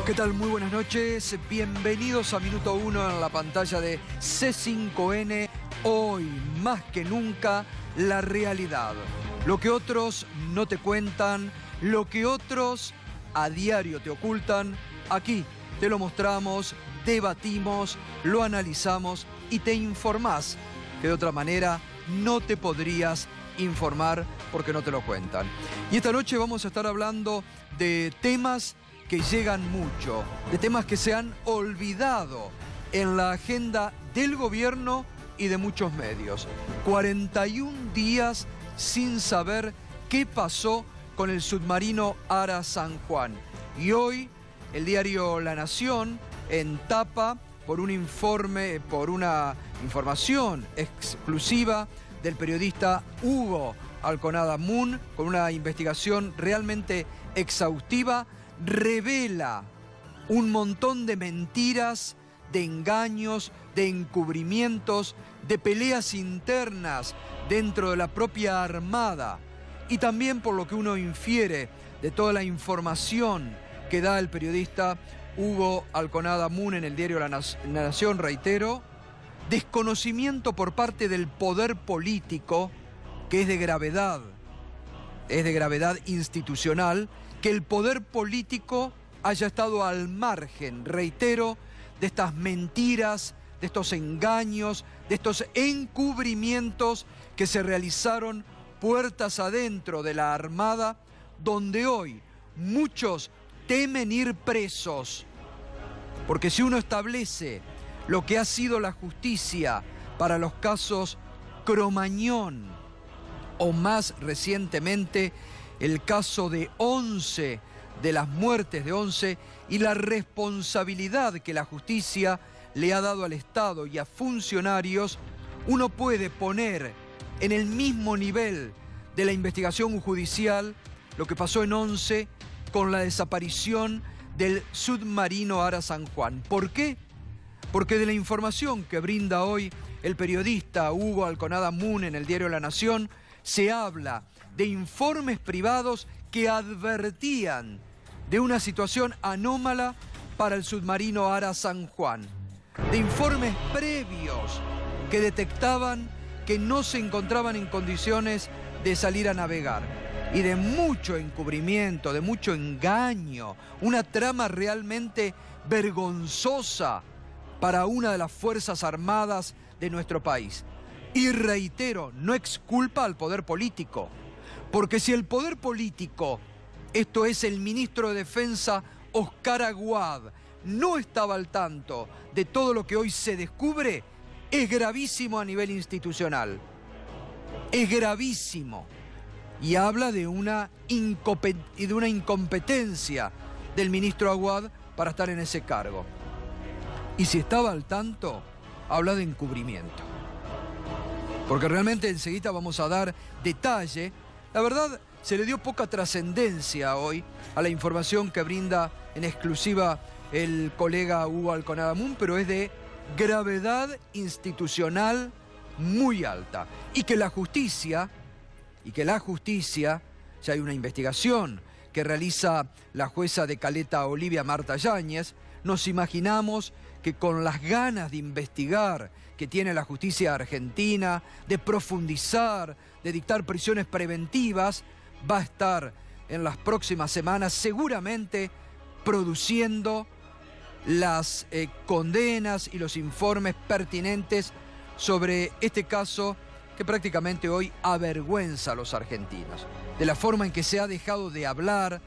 ¿Qué tal? Muy buenas noches. Bienvenidos a Minuto 1 en la pantalla de C5N. Hoy, más que nunca, la realidad. Lo que otros no te cuentan, lo que otros a diario te ocultan, aquí te lo mostramos, debatimos, lo analizamos y te informás, que de otra manera no te podrías informar porque no te lo cuentan. Y esta noche vamos a estar hablando de temas que llegan mucho, de temas que se han olvidado en la agenda del gobierno y de muchos medios. 41 días sin saber qué pasó con el submarino Ara San Juan. Y hoy el diario La Nación, en tapa, por un informe, por una información exclusiva del periodista Hugo Alconada Moon, con una investigación realmente exhaustiva, revela un montón de mentiras, de engaños, de encubrimientos, de peleas internas dentro de la propia Armada. Y también por lo que uno infiere de toda la información que da el periodista Hugo Alconada Moon en el diario La Nación, reitero, desconocimiento por parte del poder político, que es de gravedad institucional, que el poder político haya estado al margen, reitero, de estas mentiras, de estos engaños, de estos encubrimientos que se realizaron puertas adentro de la Armada, donde hoy muchos temen ir presos. Porque si uno establece lo que ha sido la justicia para los casos Cromañón, o más recientemente el caso de 11, de las muertes de 11, y la responsabilidad que la justicia le ha dado al Estado y a funcionarios, uno puede poner en el mismo nivel de la investigación judicial lo que pasó en 11 con la desaparición del submarino Ara San Juan. ¿Por qué? Porque de la información que brinda hoy el periodista Hugo Alconada Moon en el diario La Nación, se habla de informes privados que advertían de una situación anómala para el submarino Ara San Juan. De informes previos que detectaban que no se encontraban en condiciones de salir a navegar. Y de mucho encubrimiento, de mucho engaño, una trama realmente vergonzosa para una de las Fuerzas Armadas de nuestro país. Y reitero, no exculpa al poder político, porque si el poder político, esto es el ministro de Defensa Oscar Aguad, no estaba al tanto de todo lo que hoy se descubre, es gravísimo a nivel institucional. Es gravísimo. Y habla de una incompetencia del ministro Aguad para estar en ese cargo. Y si estaba al tanto, habla de encubrimiento. Porque realmente enseguida vamos a dar detalle. La verdad, se le dio poca trascendencia hoy a la información que brinda en exclusiva el colega Hugo Alconada Moon, pero es de gravedad institucional muy alta. Y que la justicia, ya hay una investigación que realiza la jueza de Caleta Olivia Marta Yáñez, nos imaginamos que con las ganas de investigar que tiene la justicia argentina, de profundizar, de dictar prisiones preventivas, va a estar en las próximas semanas seguramente produciendo las condenas y los informes pertinentes sobre este caso que prácticamente hoy avergüenza a los argentinos. De la forma en que se ha dejado de hablar,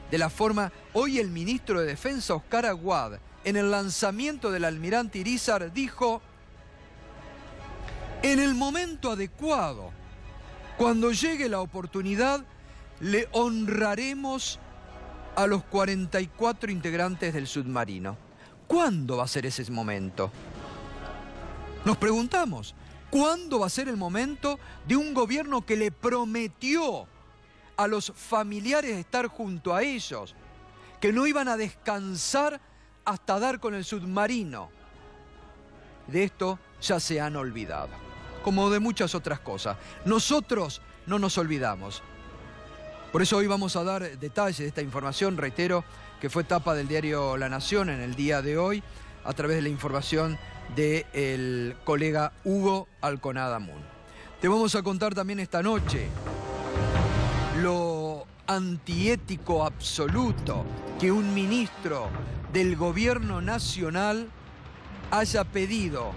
de la forma... Hoy el ministro de Defensa, Oscar Aguad, en el lanzamiento del almirante Irízar, dijo: en el momento adecuado, cuando llegue la oportunidad, le honraremos a los 44 integrantes del submarino. ¿Cuándo va a ser ese momento? Nos preguntamos, ¿cuándo va a ser el momento de un gobierno que le prometió a los familiares estar junto a ellos, que no iban a descansar hasta dar con el submarino? De esto ya se han olvidado, como de muchas otras cosas. Nosotros no nos olvidamos. Por eso hoy vamos a dar detalles de esta información, reitero, que fue tapa del diario La Nación en el día de hoy, a través de la información del colega Hugo Alconada Moon. Te vamos a contar también esta noche lo antiético absoluto que un ministro del gobierno nacional haya pedido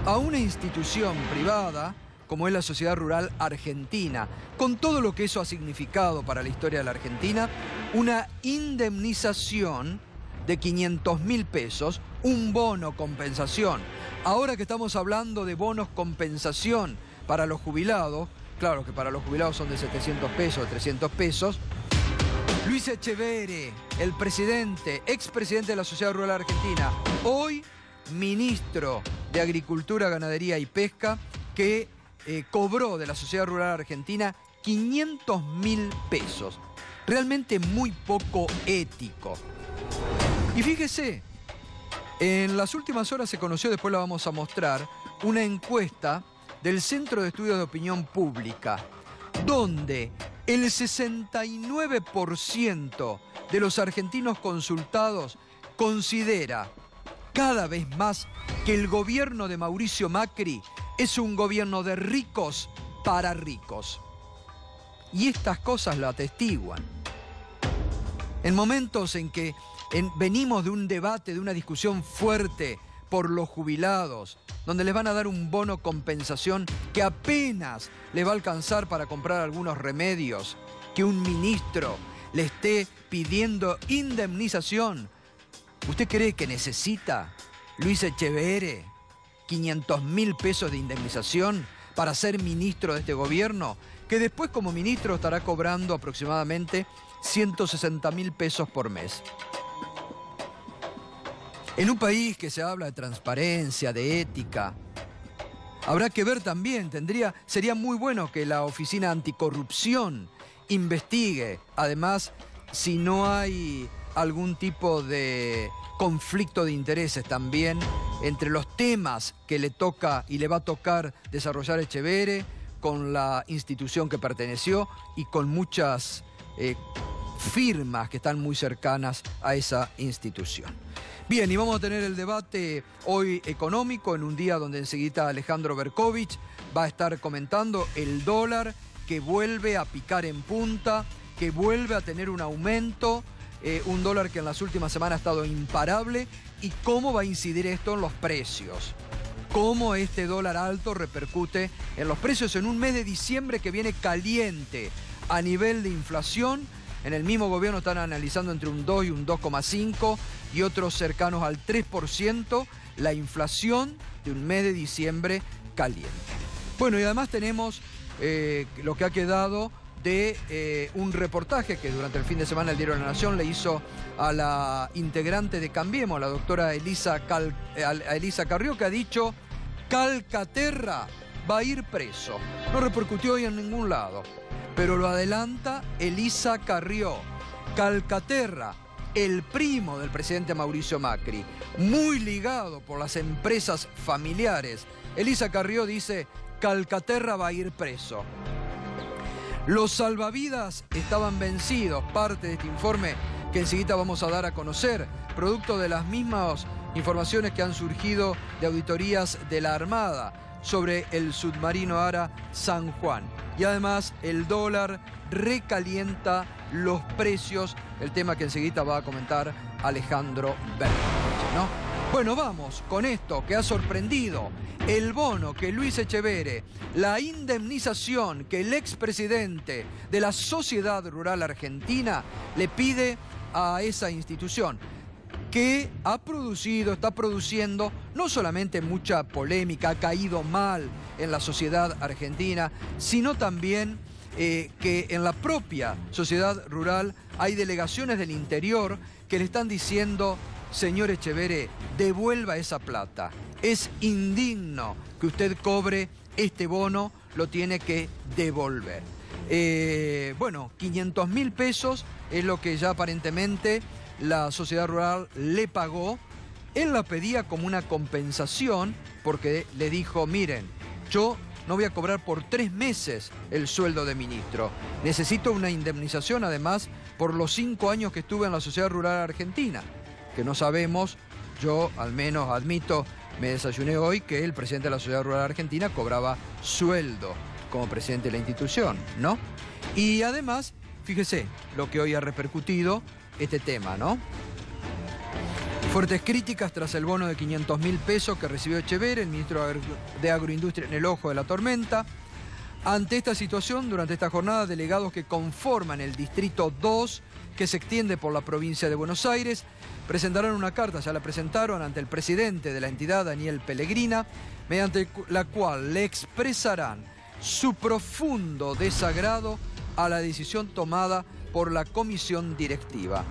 a una institución privada como es la Sociedad Rural Argentina, con todo lo que eso ha significado para la historia de la Argentina, una indemnización de 500.000 pesos, un bono compensación. Ahora que estamos hablando de bonos compensación para los jubilados, claro que para los jubilados son de 700 pesos, de 300 pesos, Luis Echeverre, el presidente, expresidente de la Sociedad Rural Argentina, hoy ministro de Agricultura, Ganadería y Pesca, que cobró de la Sociedad Rural Argentina 500.000 pesos. Realmente muy poco ético. Y fíjese, en las últimas horas se conoció, después la vamos a mostrar, una encuesta del Centro de Estudios de Opinión Pública, donde el 69% de los argentinos consultados considera cada vez más que el gobierno de Mauricio Macri es un gobierno de ricos para ricos. Y estas cosas lo atestiguan. En momentos en que venimos de un debate, de una discusión fuerte por los jubilados, donde les van a dar un bono compensación que apenas les va a alcanzar para comprar algunos remedios, que un ministro le esté pidiendo indemnización. ¿Usted cree que necesita Luis Echeverre 500.000 pesos de indemnización para ser ministro de este gobierno? Que después como ministro estará cobrando aproximadamente 160.000 pesos por mes. En un país que se habla de transparencia, de ética, habrá que ver también, sería muy bueno que la Oficina Anticorrupción investigue, además, si no hay algún tipo de conflicto de intereses también entre los temas que le toca y le va a tocar desarrollar Echeverre con la institución que perteneció y con muchas firmas que están muy cercanas a esa institución. Bien, y vamos a tener el debate hoy económico en un día donde enseguida Alejandro Berkovich va a estar comentando el dólar que vuelve a picar en punta, que vuelve a tener un aumento, un dólar que en las últimas semanas ha estado imparable, y cómo va a incidir esto en los precios. Cómo este dólar alto repercute en los precios en un mes de diciembre que viene caliente a nivel de inflación. En el mismo gobierno están analizando entre un 2 y un 2,5 y otros cercanos al 3% la inflación de un mes de diciembre caliente. Bueno, y además tenemos lo que ha quedado de un reportaje que durante el fin de semana el diario La Nación le hizo a la integrante de Cambiemos, la doctora Elisa Carrió, que ha dicho: Calcaterra va a ir preso. No repercutió hoy en ningún lado, pero lo adelanta Elisa Carrió. Calcaterra, el primo del presidente Mauricio Macri, muy ligado por las empresas familiares. Elisa Carrió dice: Calcaterra va a ir preso. Los salvavidas estaban vencidos, parte de este informe que enseguida vamos a dar a conocer, producto de las mismas informaciones que han surgido de auditorías de la Armada sobre el submarino ARA San Juan. Y además el dólar recalienta los precios, el tema que enseguida va a comentar Alejandro Berkovich, ¿no? Bueno, vamos con esto que ha sorprendido: el bono que Luis Echeverre, la indemnización que el expresidente de la Sociedad Rural Argentina le pide a esa institución, que está produciendo no solamente mucha polémica, ha caído mal en la sociedad argentina, sino también que en la propia sociedad rural hay delegaciones del interior que le están diciendo: señor Echeverre, devuelva esa plata. Es indigno que usted cobre este bono, lo tiene que devolver. Bueno, 500.000 pesos es lo que ya aparentemente la sociedad rural le pagó. Él la pedía como una compensación porque le dijo: miren, yo no voy a cobrar por 3 meses el sueldo de ministro. Necesito una indemnización además por los 5 años que estuve en la Sociedad Rural Argentina, que no sabemos, yo al menos admito, me desayuné hoy que el presidente de la Sociedad Rural Argentina cobraba sueldo como presidente de la institución, ¿no? Y además, fíjese lo que hoy ha repercutido este tema, ¿no? Fuertes críticas tras el bono de 500.000 pesos que recibió Echeverre, el ministro de Agroindustria, en el ojo de la tormenta. Ante esta situación, durante esta jornada, delegados que conforman el Distrito 2, que se extiende por la provincia de Buenos Aires, presentarán una carta, ya la presentaron ante el presidente de la entidad, Daniel Pellegrina, mediante la cual le expresarán su profundo desagrado a la decisión tomada por la comisión directiva.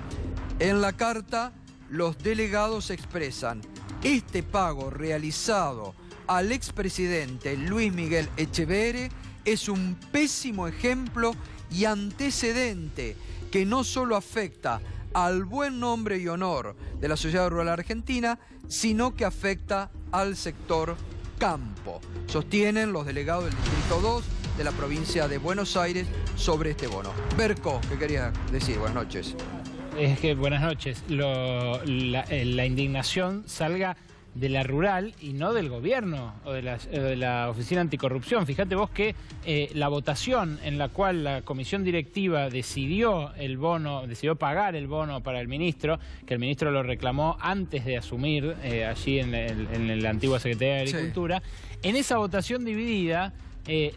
En la carta, los delegados expresan: este pago realizado al expresidente Luis Miguel Echeverre es un pésimo ejemplo y antecedente que no solo afecta al buen nombre y honor de la Sociedad Rural Argentina, sino que afecta al sector campo. Sostienen los delegados del Distrito 2 de la provincia de Buenos Aires sobre este bono. Berco, ¿qué quería decir? Buenas noches. Es que, buenas noches, la indignación salga de la rural y no del gobierno o de la Oficina Anticorrupción. Fíjate vos que la votación en la cual la comisión directiva decidió pagar el bono para el ministro, que el ministro lo reclamó antes de asumir allí en la antigua Secretaría de Agricultura, sí. En esa votación dividida,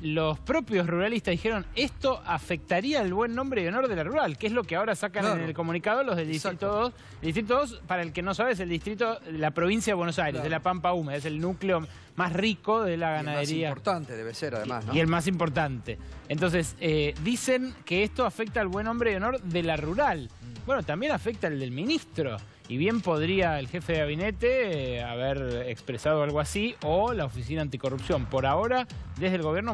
los propios ruralistas dijeron: esto afectaría el buen nombre y honor de la rural, que es lo que ahora sacan en el comunicado los del Distrito 2. El Distrito 2, para el que no sabe, es el distrito de la provincia de Buenos Aires, de la Pampa Húmeda, es el núcleo más rico de la ganadería. Y el más importante debe ser, además, ¿no? Y el más importante. Entonces, dicen que esto afecta al buen nombre y honor de la rural. Bueno, también afecta al del ministro. Y bien podría el jefe de gabinete haber expresado algo así, o la Oficina Anticorrupción. Por ahora, desde el gobierno,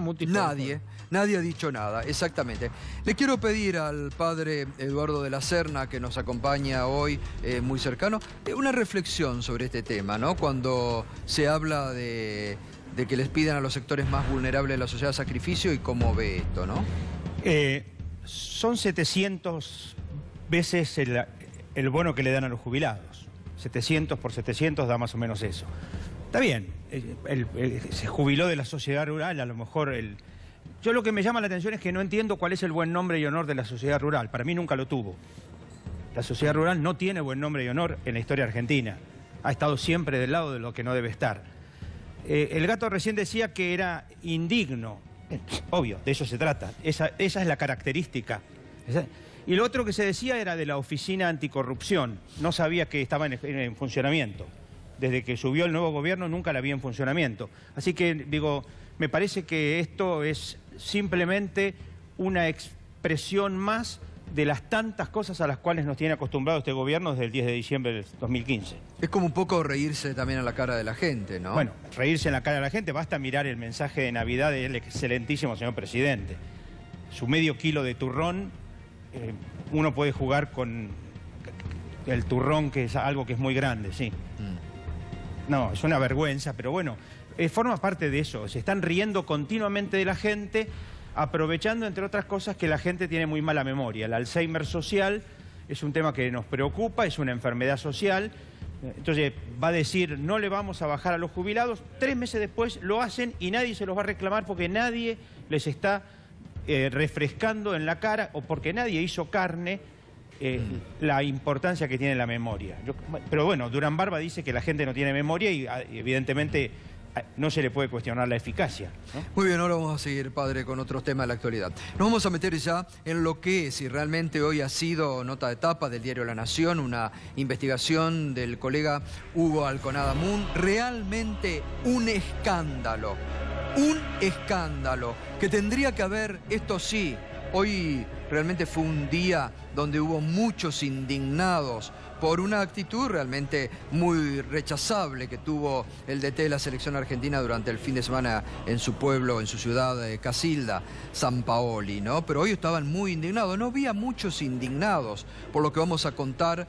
Nadie ha dicho nada, exactamente. Le quiero pedir al padre Eduardo de la Serna, que nos acompaña hoy muy cercano, una reflexión sobre este tema, ¿no? Cuando se habla de que les pidan a los sectores más vulnerables de la sociedad sacrificio, y cómo ve esto, ¿no? Son 700 veces el bono que le dan a los jubilados. 700 por 700 da más o menos eso. Está bien, se jubiló de la sociedad rural, a lo mejor Yo lo que me llama la atención es que no entiendo cuál es el buen nombre y honor de la sociedad rural. Para mí nunca lo tuvo. La sociedad rural no tiene buen nombre y honor en la historia argentina. Ha estado siempre del lado de lo que no debe estar. El Gato recién decía que era indigno. Obvio, de eso se trata. Esa es la característica. Y lo otro que se decía era de la Oficina Anticorrupción. No sabía que estaba en funcionamiento. Desde que subió el nuevo gobierno nunca la vi en funcionamiento. Así que, digo, me parece que esto es simplemente una expresión más de las tantas cosas a las cuales nos tiene acostumbrado este gobierno desde el 10 de diciembre del 2015. Es como un poco reírse también a la cara de la gente, ¿no? Bueno, reírse en la cara de la gente, basta mirar el mensaje de Navidad del excelentísimo señor presidente. Su medio kilo de turrón, uno puede jugar con el turrón, que es algo que es muy grande, sí. No, es una vergüenza, pero bueno, forma parte de eso. Se están riendo continuamente de la gente, aprovechando, entre otras cosas, que la gente tiene muy mala memoria. El Alzheimer social es un tema que nos preocupa, es una enfermedad social. Entonces va a decir: no le vamos a bajar a los jubilados. 3 meses después lo hacen y nadie se los va a reclamar porque nadie les está refrescando en la cara, o porque nadie hizo carne la importancia que tiene la memoria. Pero bueno, Durán Barba dice que la gente no tiene memoria y evidentemente no se le puede cuestionar la eficacia, ¿no? Muy bien, ahora vamos a seguir, padre, con otros temas de la actualidad. Nos vamos a meter ya en lo que, si realmente hoy ha sido nota de tapa del diario La Nación, una investigación del colega Hugo Alconada Moon, realmente un escándalo que tendría que haber, esto sí, hoy realmente fue un día donde hubo muchos indignados por una actitud realmente muy rechazable que tuvo el DT de la selección argentina durante el fin de semana en su pueblo, en su ciudad de Casilda, San Paoli, ¿no? Pero hoy estaban muy indignados. No había muchos indignados por lo que vamos a contar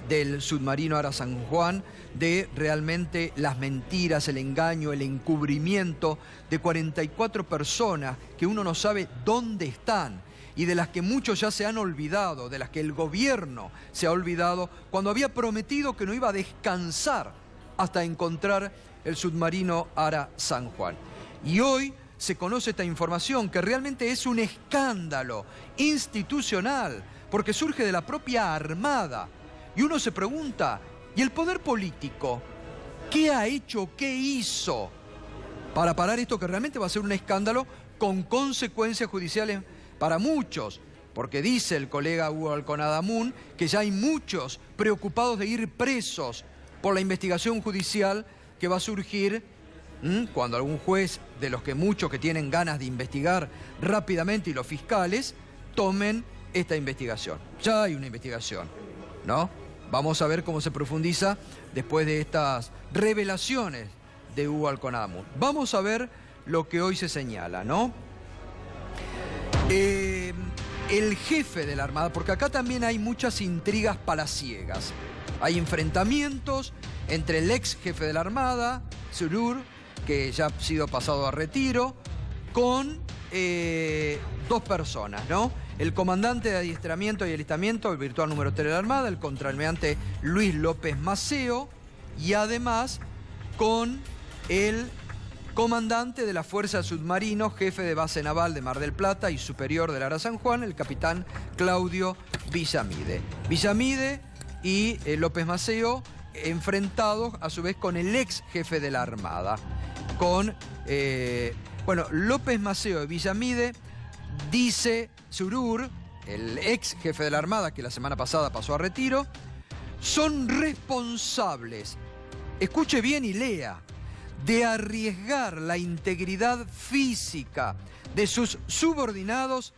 del submarino Ara San Juan, de realmente las mentiras, el engaño, el encubrimiento de 44 personas que uno no sabe dónde están. y de las que muchos ya se han olvidado, de las que el gobierno se ha olvidado, cuando había prometido que no iba a descansar hasta encontrar el submarino Ara San Juan. Y hoy se conoce esta información que realmente es un escándalo institucional, porque surge de la propia Armada. Y uno se pregunta, ¿y el poder político qué ha hecho, qué hizo para parar esto que realmente va a ser un escándalo con consecuencias judiciales para muchos? Porque dice el colega Hugo Alconadamun que ya hay muchos preocupados de ir presos por la investigación judicial que va a surgir cuando algún juez, de los que muchos que tienen ganas de investigar rápidamente, y los fiscales, tomen esta investigación. Ya hay una investigación, ¿no? Vamos a ver cómo se profundiza después de estas revelaciones de Hugo Alconadamun. Vamos a ver lo que hoy se señala, ¿no? El jefe de la Armada, porque acá también hay muchas intrigas palaciegas. Hay enfrentamientos entre el ex jefe de la Armada, Surur, que ya ha sido pasado a retiro, con dos personas, ¿no? El comandante de adiestramiento y alistamiento, el virtual número 3 de la Armada, el contraalmirante Luis López Maceo, y además con el comandante de la Fuerza de Submarinos, jefe de base naval de Mar del Plata y superior del Ara San Juan, el capitán Claudio Villamide. Villamide y López Maceo enfrentados a su vez con el ex jefe de la Armada. Bueno, López Maceo y Villamide, dice Surur, el ex jefe de la Armada, que la semana pasada pasó a retiro, son responsables, escuche bien y lea, de arriesgar la integridad física de sus subordinados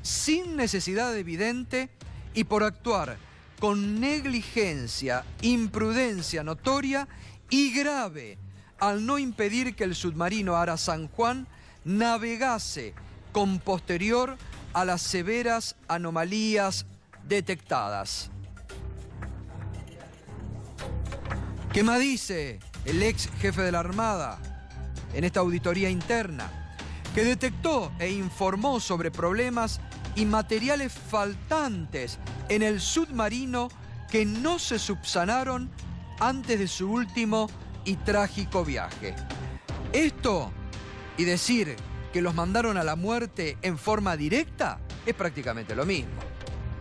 sin necesidad evidente y por actuar con negligencia, imprudencia notoria y grave al no impedir que el submarino Ara San Juan navegase con posterior a las severas anomalías detectadas. ¿Qué más dice el ex jefe de la Armada en esta auditoría interna? Que detectó e informó sobre problemas y materiales faltantes en el submarino que no se subsanaron antes de su último y trágico viaje. Esto, y decir que los mandaron a la muerte en forma directa, es prácticamente lo mismo.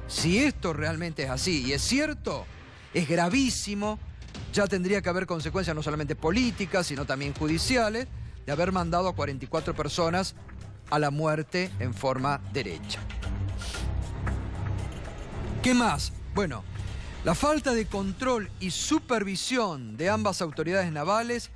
Si esto realmente es así y es cierto, es gravísimo, ya tendría que haber consecuencias no solamente políticas, sino también judiciales, de haber mandado a 44 personas a la muerte en forma derecha. ¿Qué más? Bueno, la falta de control y supervisión de ambas autoridades navales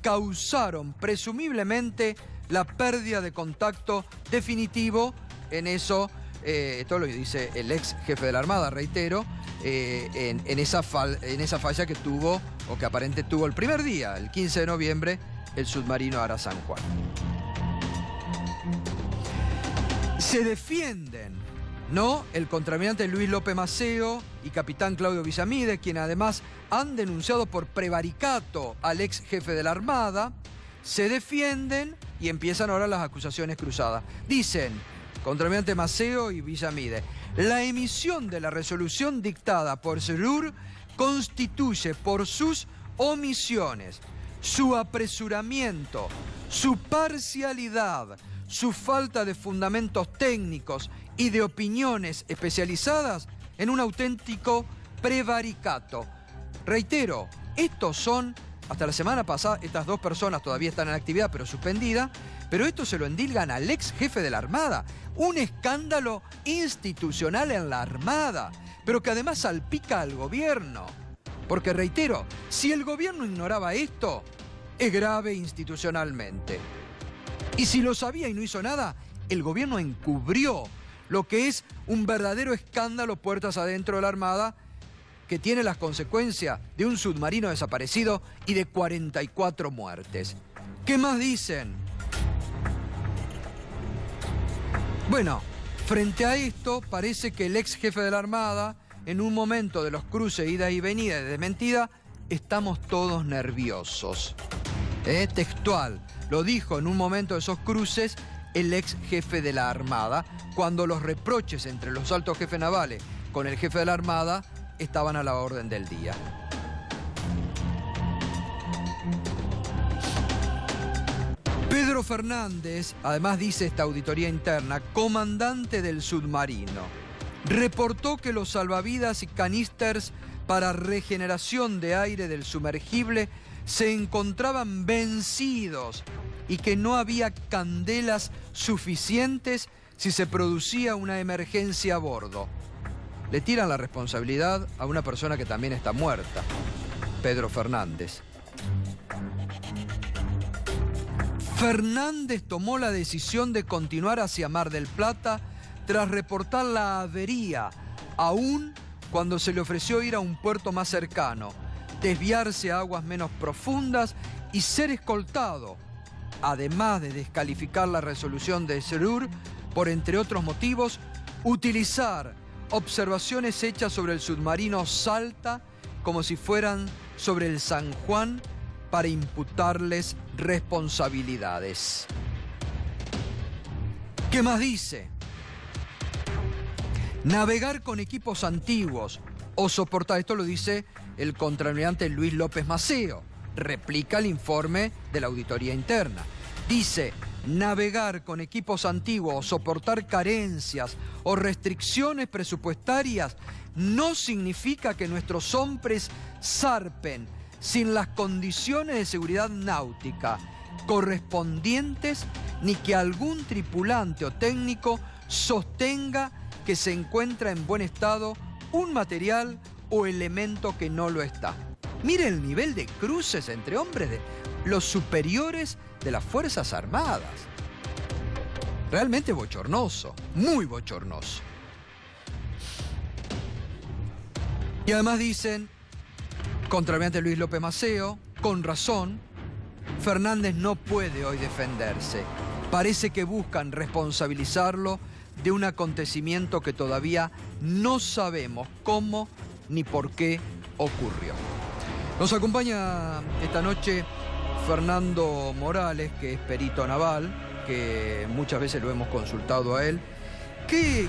causaron presumiblemente la pérdida de contacto definitivo en eso, esto lo dice el ex jefe de la Armada, reitero, en esa falla que tuvo, o que aparentemente tuvo el primer día, el 15 de noviembre, el submarino Ara San Juan. Se defienden, ¿no?, el contraalmirante Luis López Maceo y capitán Claudio Villamide, quienes además han denunciado por prevaricato al ex jefe de la Armada. Se defienden y empiezan ahora las acusaciones cruzadas. Dicen, contraalmirante Maceo y Villamide, la emisión de la resolución dictada por Surur constituye por sus omisiones, su apresuramiento, su parcialidad, su falta de fundamentos técnicos y de opiniones especializadas en un auténtico prevaricato. Reitero, estos son, hasta la semana pasada, estas dos personas todavía están en actividad pero suspendida, pero esto se lo endilgan al ex jefe de la Armada. Un escándalo institucional en la Armada, pero que además salpica al gobierno. Porque reitero, si el gobierno ignoraba esto, es grave institucionalmente. Y si lo sabía y no hizo nada, el gobierno encubrió lo que es un verdadero escándalo puertas adentro de la Armada, que tiene las consecuencias de un submarino desaparecido y de 44 muertes. ¿Qué más dicen? Bueno, frente a esto, parece que el ex jefe de la Armada, en un momento de los cruces, ida y venida y desmentida, estamos todos nerviosos. Textual, lo dijo en un momento de esos cruces, el ex jefe de la Armada, cuando los reproches entre los altos jefes navales con el jefe de la Armada estaban a la orden del día. Pedro Fernández, además dice esta auditoría interna, comandante del submarino, reportó que los salvavidas y canisters para regeneración de aire del sumergible se encontraban vencidos y que no había candelas suficientes si se producía una emergencia a bordo. Le tiran la responsabilidad a una persona que también está muerta, Pedro Fernández. Fernández tomó la decisión de continuar hacia Mar del Plata tras reportar la avería, aún cuando se le ofreció ir a un puerto más cercano, desviarse a aguas menos profundas y ser escoltado, además de descalificar la resolución de SRUR por, entre otros motivos, utilizar observaciones hechas sobre el submarino Salta como si fueran sobre el San Juan para imputarles responsabilidades. ¿Qué más dice? Navegar con equipos antiguos o soportar, esto lo dice el contraalmirante Luis López Maceo, replica el informe de la auditoría interna. Dice, navegar con equipos antiguos o soportar carencias o restricciones presupuestarias no significa que nuestros hombres zarpen sin las condiciones de seguridad náutica correspondientes ni que algún tripulante o técnico sostenga que se encuentra en buen estado un material o elemento que no lo está. Mire el nivel de cruces entre hombres de los superiores de las Fuerzas Armadas. Realmente bochornoso, muy bochornoso. Y además dicen, contraalmirante Luis López Maceo, con razón, Fernández no puede hoy defenderse. Parece que buscan responsabilizarlo de un acontecimiento que todavía no sabemos cómo ni por qué ocurrió. Nos acompaña esta noche Fernando Morales, que es perito naval, que muchas veces lo hemos consultado a él.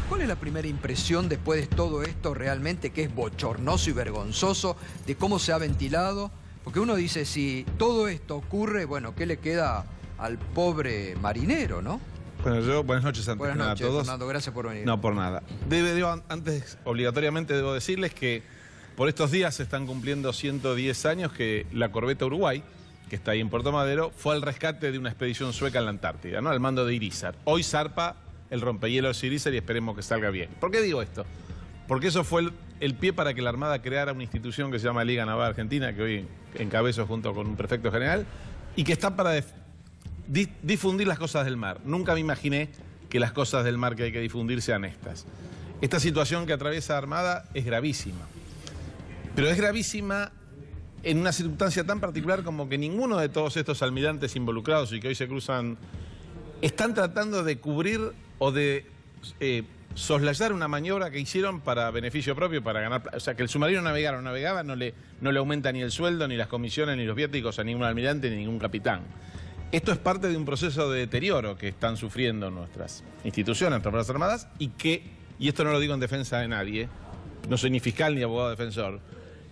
¿Cuál es la primera impresión después de todo esto realmente, que es bochornoso y vergonzoso, de cómo se ha ventilado? Porque uno dice, si todo esto ocurre, bueno, ¿qué le queda al pobre marinero, no? Bueno, buenas noches a todos. Fernando, gracias por venir. No, por nada. Antes, obligatoriamente debo decirles que por estos días se están cumpliendo 110 años que la corbeta Uruguay, que está ahí en Puerto Madero, fue al rescate de una expedición sueca en la Antártida, ¿no? Al mando de Irizar. Hoy zarpa el rompehielos de Irizar y esperemos que salga bien. ¿Por qué digo esto? Porque eso fue el pie para que la Armada creara una institución que se llama Liga Naval Argentina, que hoy encabezo junto con un prefecto general, y que está para difundir las cosas del mar. Nunca me imaginé que las cosas del mar que hay que difundir sean estas. Esta situación que atraviesa la Armada es gravísima. Pero es gravísima en una circunstancia tan particular como que ninguno de todos estos almirantes involucrados y que hoy se cruzan están tratando de cubrir o de soslayar una maniobra que hicieron para beneficio propio, para ganar. O sea, que el submarino navegaba, no le aumenta ni el sueldo, ni las comisiones, ni los viáticos a ningún almirante, ni ningún capitán. Esto es parte de un proceso de deterioro que están sufriendo nuestras instituciones, nuestras Fuerzas Armadas, y esto no lo digo en defensa de nadie, no soy ni fiscal ni abogado defensor,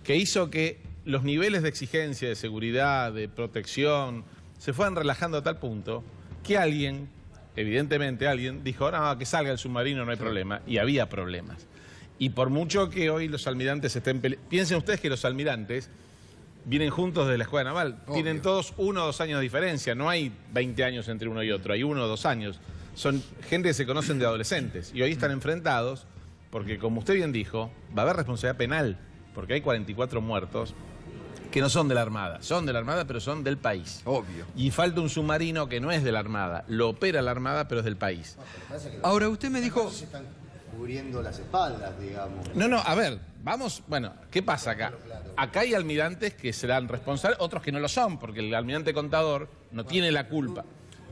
que hizo que los niveles de exigencia, de seguridad, de protección, se fueran relajando a tal punto que alguien, evidentemente alguien, dijo, no, que salga el submarino, no hay problema, y había problemas. Y por mucho que hoy los almirantes estén peleando, piensen ustedes que los almirantes vienen juntos de la Escuela Naval, tienen todos 1 o 2 años de diferencia, no hay 20 años entre uno y otro, hay 1 o 2 años. Son gente que se conocen de adolescentes y hoy están enfrentados porque, como usted bien dijo, va a haber responsabilidad penal, porque hay 44 muertos que no son de la Armada. Son de la Armada, pero son del país. Obvio. Y falta un submarino que no es de la Armada. Lo opera la Armada, pero es del país. Ahora, usted me dijo... Se están cubriendo las espaldas, digamos. No, a ver, vamos... Bueno, ¿qué pasa acá? Acá hay almirantes que serán responsables, otros que no lo son, porque el almirante contador no tiene la culpa.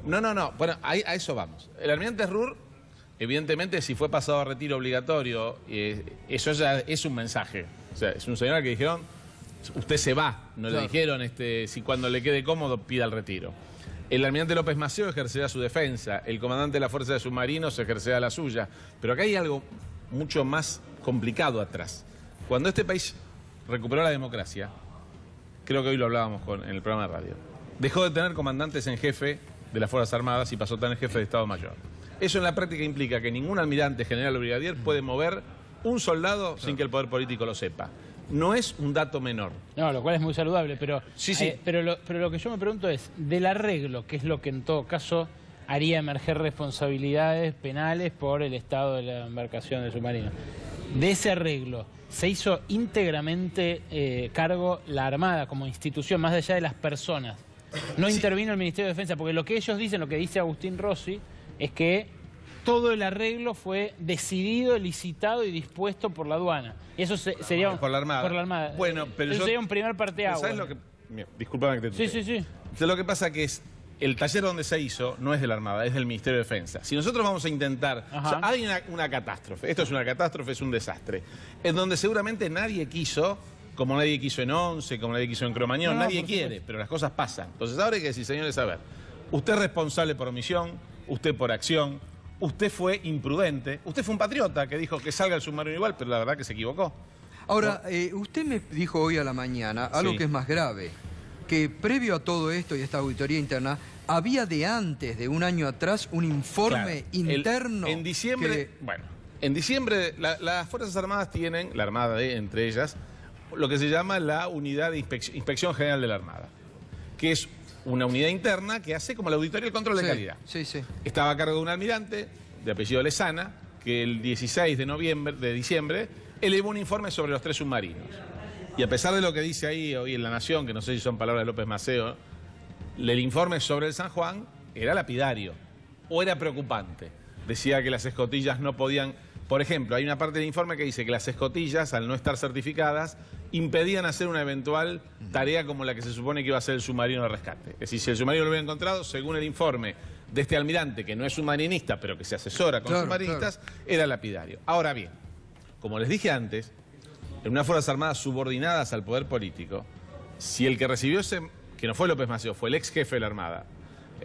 No. Bueno, a eso vamos. El almirante SRUR, evidentemente, si fue pasado a retiro obligatorio, eso ya es un mensaje. O sea, es un señor que dijeron... Usted se va, no le dijeron si cuando le quede cómodo pida el retiro. El almirante López Maceo ejercerá su defensa, el comandante de la Fuerza de Submarinos ejercerá la suya. Pero acá hay algo mucho más complicado atrás. Cuando este país recuperó la democracia, creo que hoy lo hablábamos en el programa de radio, dejó de tener comandantes en jefe de las Fuerzas Armadas y pasó a tener jefe de Estado Mayor. Eso en la práctica implica que ningún almirante, general o brigadier puede mover un soldado sin que el poder político lo sepa. No es un dato menor. No, lo cual es muy saludable, pero, Sí, sí. pero lo que yo me pregunto es, del arreglo, que es lo que en todo caso haría emerger responsabilidades penales por el estado de la embarcación del submarino. De ese arreglo, ¿se hizo íntegramente cargo la Armada como institución, más allá de las personas? No intervino el Ministerio de Defensa, porque lo que ellos dicen, lo que dice Agustín Rossi, es que todo el arreglo fue decidido, licitado y dispuesto por la aduana. Y eso sería... Por la Armada. Por la Armada. Bueno, pero eso sería un primer parteaguas. ¿Sabes lo que...? Mira, discúlpame que te Sí. Entonces, lo que pasa que es... El taller donde se hizo no es de la Armada, es del Ministerio de Defensa. Si nosotros vamos a intentar... O sea, hay una catástrofe. Esto es una catástrofe, es un desastre. En donde seguramente nadie quiso, como nadie quiso en Once, como nadie quiso en Cromañón, nadie quiere, pero las cosas pasan. Entonces ahora hay que decir, señores, a ver, usted es responsable por omisión, usted por acción, usted fue imprudente, usted fue un patriota que dijo que salga el submarino igual, pero la verdad que se equivocó. Ahora, usted me dijo hoy a la mañana algo Sí. que es más grave, que previo a todo esto y esta auditoría interna, había de antes, de un año atrás, un informe Claro. interno. En diciembre, bueno, en diciembre las Fuerzas Armadas tienen, la Armada entre ellas, lo que se llama la Unidad de Inspección General de la Armada, que es una unidad interna que hace como la auditoría y el control de calidad. Sí. Estaba a cargo de un almirante de apellido Lezana, que el 16 de diciembre elevó un informe sobre los 3 submarinos. Y a pesar de lo que dice ahí hoy en La Nación, que no sé si son palabras de López Maceo, el informe sobre el San Juan era lapidario o era preocupante. Decía que las escotillas no podían... Por ejemplo, hay una parte del informe que dice que las escotillas, al no estar certificadas, impedían hacer una eventual tarea como la que se supone que iba a ser el submarino de rescate. Es decir, si el submarino lo hubiera encontrado, según el informe de este almirante, que no es submarinista, pero que se asesora con submarinistas, era lapidario. Ahora bien, como les dije antes, en unas Fuerzas Armadas subordinadas al poder político, si el que recibió ese, que no fue López Maceo, fue el ex jefe de la Armada,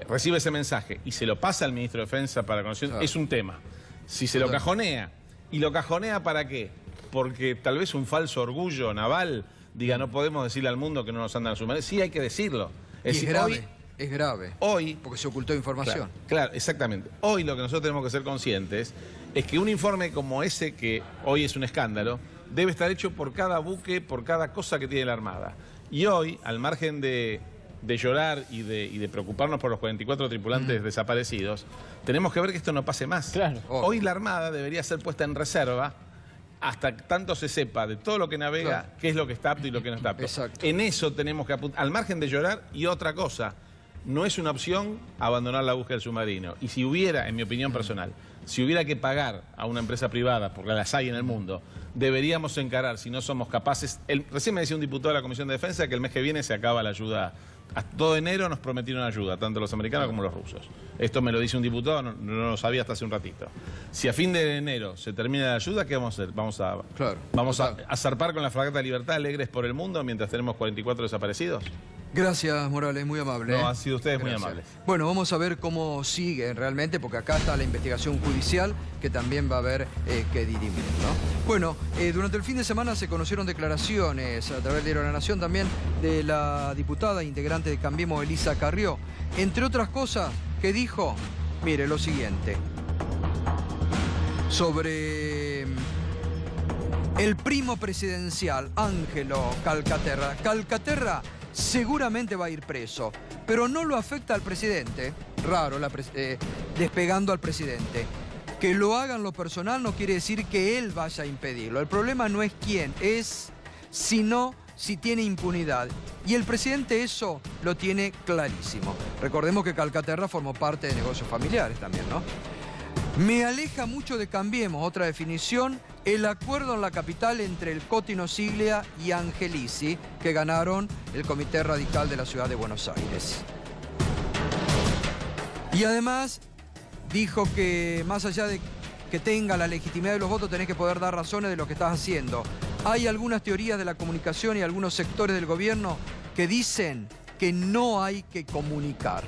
recibe ese mensaje y se lo pasa al ministro de Defensa para conocimiento, es un tema. Si se lo cajonea, ¿y lo cajonea para qué? Porque tal vez un falso orgullo naval diga, no podemos decirle al mundo que no nos andan a submarinos. Sí, hay que decirlo. Es grave, es grave. Hoy, porque se ocultó información. Claro, exactamente. Hoy lo que nosotros tenemos que ser conscientes es que un informe como ese, que hoy es un escándalo, debe estar hecho por cada buque, por cada cosa que tiene la Armada. Y hoy, al margen de llorar y de preocuparnos por los 44 tripulantes desaparecidos, tenemos que ver que esto no pase más. Claro. Hoy la Armada debería ser puesta en reserva hasta tanto se sepa de todo lo que navega, qué es lo que está apto y lo que no está apto. Exacto. En eso tenemos que apuntar, al margen de llorar. Y otra cosa, no es una opción abandonar la búsqueda del submarino. Y si hubiera, en mi opinión personal, si hubiera que pagar a una empresa privada, porque las hay en el mundo, deberíamos encarar, si no somos capaces... Recién me decía un diputado de la Comisión de Defensa que el mes que viene se acaba la ayuda. Todo enero nos prometieron ayuda, tanto los americanos como los rusos. Esto me lo dice un diputado, no lo sabía hasta hace un ratito. Si a fin de enero se termina la ayuda, ¿qué vamos a hacer? Vamos a zarpar con la fragata Libertad alegres por el mundo mientras tenemos 44 desaparecidos. Gracias, Morales, muy amable. No, han sido ustedes muy amables. Bueno, vamos a ver cómo sigue realmente, porque acá está la investigación judicial, que también va a haber que dirimir, ¿no? Bueno, durante el fin de semana se conocieron declaraciones, a través del diario La Nación también, de la diputada integrante de Cambiemos, Elisa Carrió. Entre otras cosas, que dijo, mire, lo siguiente, sobre el primo presidencial, Ángelo Calcaterra. Calcaterra seguramente va a ir preso, pero no lo afecta al presidente. Raro, despegando al presidente. Que lo hagan lo personal no quiere decir que él vaya a impedirlo. El problema no es quién, es si tiene impunidad. Y el presidente eso lo tiene clarísimo. Recordemos que Calcaterra formó parte de negocios familiares también, ¿no? Me aleja mucho de Cambiemos, otra definición, el acuerdo en la capital entre el Cotino Siglia y Angelici, que ganaron el Comité Radical de la Ciudad de Buenos Aires. Y además dijo que más allá de que tenga la legitimidad de los votos, tenés que poder dar razones de lo que estás haciendo. Hay algunas teorías de la comunicación y algunos sectores del gobierno que dicen que no hay que comunicar.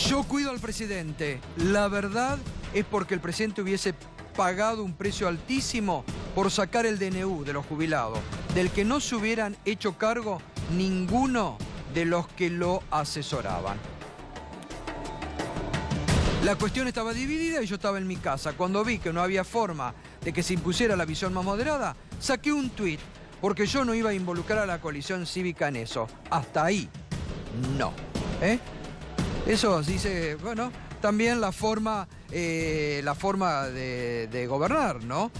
Yo cuido al presidente. La verdad es porque el presidente hubiese pagado un precio altísimo por sacar el DNU de los jubilados, del que no se hubieran hecho cargo ninguno de los que lo asesoraban. La cuestión estaba dividida y yo estaba en mi casa. Cuando vi que no había forma de que se impusiera la visión más moderada, saqué un tuit, porque yo no iba a involucrar a la coalición cívica en eso. Hasta ahí, no. Eso dice, bueno, también la forma de gobernar, ¿no?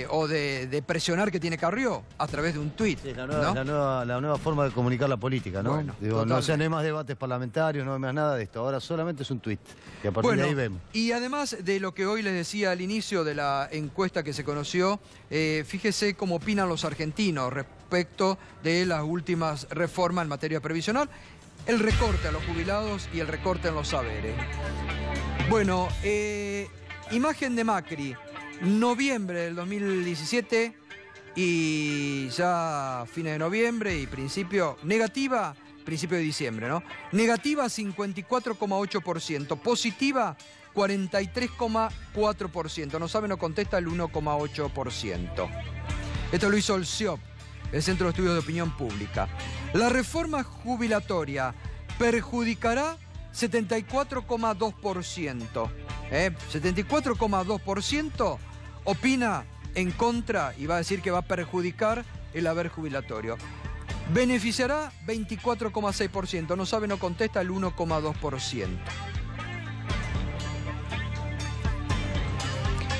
O de presionar que tiene Carrió a través de un tuit. Sí, ¿no? la nueva forma de comunicar la política, ¿no? Bueno, Digo, no hay más debates parlamentarios, no hay más nada de esto. Ahora solamente es un tuit, que a partir de ahí vemos. Y además de lo que hoy les decía al inicio de la encuesta que se conoció, fíjese cómo opinan los argentinos respecto de las últimas reformas en materia previsional, el recorte a los jubilados y el recorte en los saberes. Bueno, imagen de Macri, noviembre del 2017 y ya fines de noviembre y principio de diciembre, ¿no? Negativa 54,8%, positiva 43,4%, no sabe, no contesta el 1,8%. Esto lo hizo el CIOP, el Centro de Estudios de Opinión Pública. La reforma jubilatoria perjudicará 74,2%. 74,2% opina en contra y va a decir que va a perjudicar el haber jubilatorio. Beneficiará 24,6%. No sabe, no contesta el 1,2%.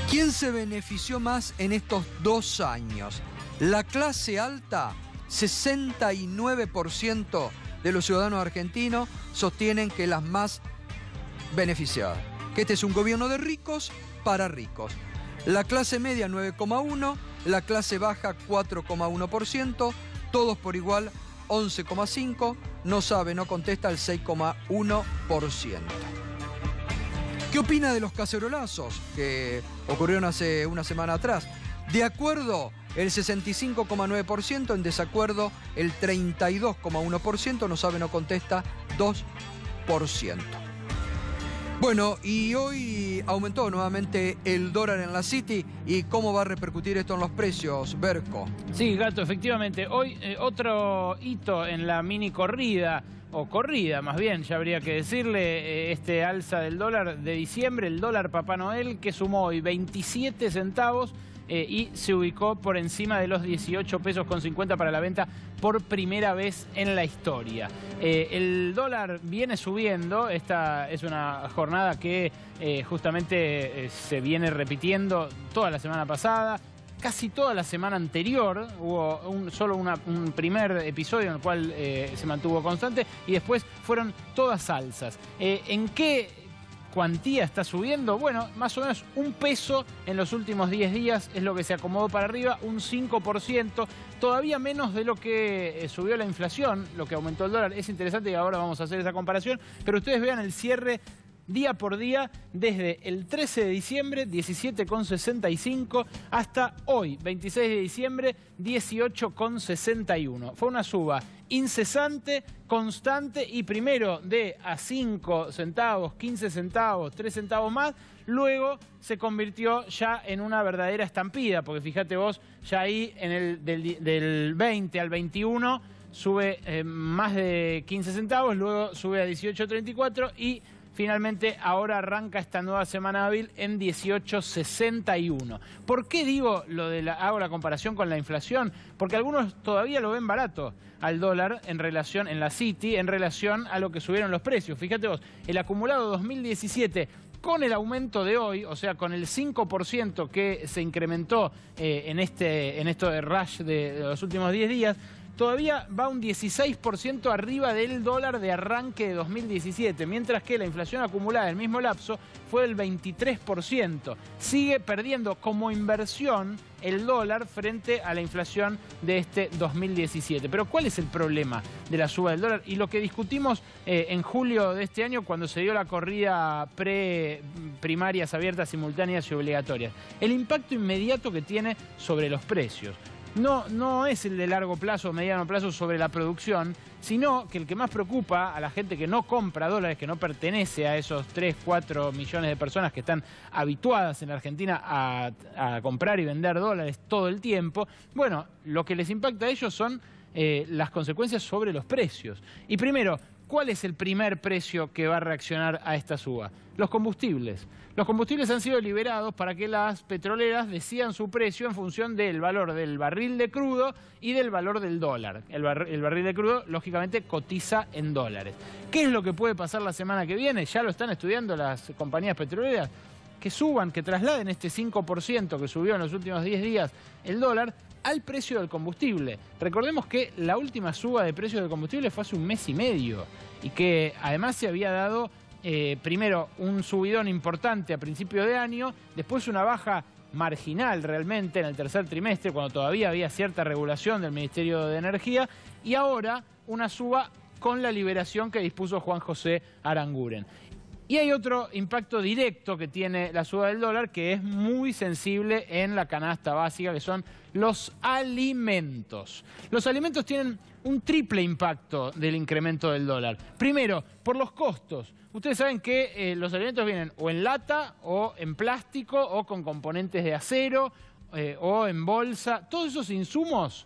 ¿Quién se benefició más en estos 2 años? La clase alta, 69% de los ciudadanos argentinos sostienen que las más beneficiadas. Que este es un gobierno de ricos para ricos. La clase media 9,1%, la clase baja 4,1%, todos por igual 11,5%, no sabe, no contesta el 6,1%. ¿Qué opina de los cacerolazos que ocurrieron hace una semana atrás? De acuerdo, el 65,9%, en desacuerdo el 32,1%, no sabe, no contesta 2%. Bueno, y hoy aumentó nuevamente el dólar en la City. ¿Y cómo va a repercutir esto en los precios, Berco? Sí, Gato, efectivamente. Hoy otro hito en la mini corrida, o corrida más bien, ya habría que decirle, este alza del dólar de diciembre, el dólar Papá Noel, que sumó hoy 27 centavos y se ubicó por encima de los 18 pesos con 50 para la venta por primera vez en la historia. El dólar viene subiendo, esta es una jornada que justamente se viene repitiendo toda la semana pasada, casi toda la semana anterior, hubo solo un primer episodio en el cual se mantuvo constante y después fueron todas alzas. ¿En qué cuantía está subiendo? Bueno, más o menos un peso en los últimos 10 días es lo que se acomodó para arriba, un 5%, todavía menos de lo que subió la inflación, lo que aumentó el dólar. Es interesante y ahora vamos a hacer esa comparación, pero ustedes vean el cierre día por día desde el 13 de diciembre, 17,65, hasta hoy, 26 de diciembre, 18,61. Fue una suba incesante, constante y primero de a 5 centavos, 15 centavos, 3 centavos más, luego se convirtió ya en una verdadera estampida, porque fíjate vos, ya ahí en el del 20 al 21 sube más de 15 centavos, luego sube a 18,34 y finalmente ahora arranca esta nueva semana hábil en 18,61. ¿Por qué digo hago la comparación con la inflación? Porque algunos todavía lo ven barato al dólar en la City en relación a lo que subieron los precios. Fíjate vos, el acumulado 2017 con el aumento de hoy, o sea, con el 5% que se incrementó en esto de rush de los últimos 10 días, todavía va un 16% arriba del dólar de arranque de 2017, mientras que la inflación acumulada en el mismo lapso fue del 23%. Sigue perdiendo como inversión el dólar frente a la inflación de este 2017. Pero ¿cuál es el problema de la suba del dólar? Y lo que discutimos en julio de este año cuando se dio la corrida primarias abiertas, simultáneas y obligatorias. El impacto inmediato que tiene sobre los precios. no es el de largo plazo o mediano plazo sobre la producción, sino que el que más preocupa a la gente que no compra dólares, que no pertenece a esos 3, 4 millones de personas que están habituadas en la Argentina a comprar y vender dólares todo el tiempo, bueno, lo que les impacta a ellos son las consecuencias sobre los precios. Y primero, ¿cuál es el primer precio que va a reaccionar a esta suba? Los combustibles. Los combustibles han sido liberados para que las petroleras decidan su precio en función del valor del barril de crudo y del valor del dólar. El barril de crudo, lógicamente, cotiza en dólares. ¿Qué es lo que puede pasar la semana que viene? Ya lo están estudiando las compañías petroleras. Que suban, que trasladen este 5% que subió en los últimos 10 días el dólar al precio del combustible. Recordemos que la última suba de precios del combustible fue hace un mes y medio y que además se había dado primero un subidón importante a principio de año, después una baja marginal realmente en el tercer trimestre, cuando todavía había cierta regulación del Ministerio de Energía, y ahora una suba con la liberación que dispuso Juan José Aranguren. Y hay otro impacto directo que tiene la suba del dólar, que es muy sensible en la canasta básica, que son los alimentos. Los alimentos tienen un triple impacto del incremento del dólar. Primero, por los costos. Ustedes saben que los alimentos vienen o en lata, o en plástico, o con componentes de acero, o en bolsa. Todos esos insumos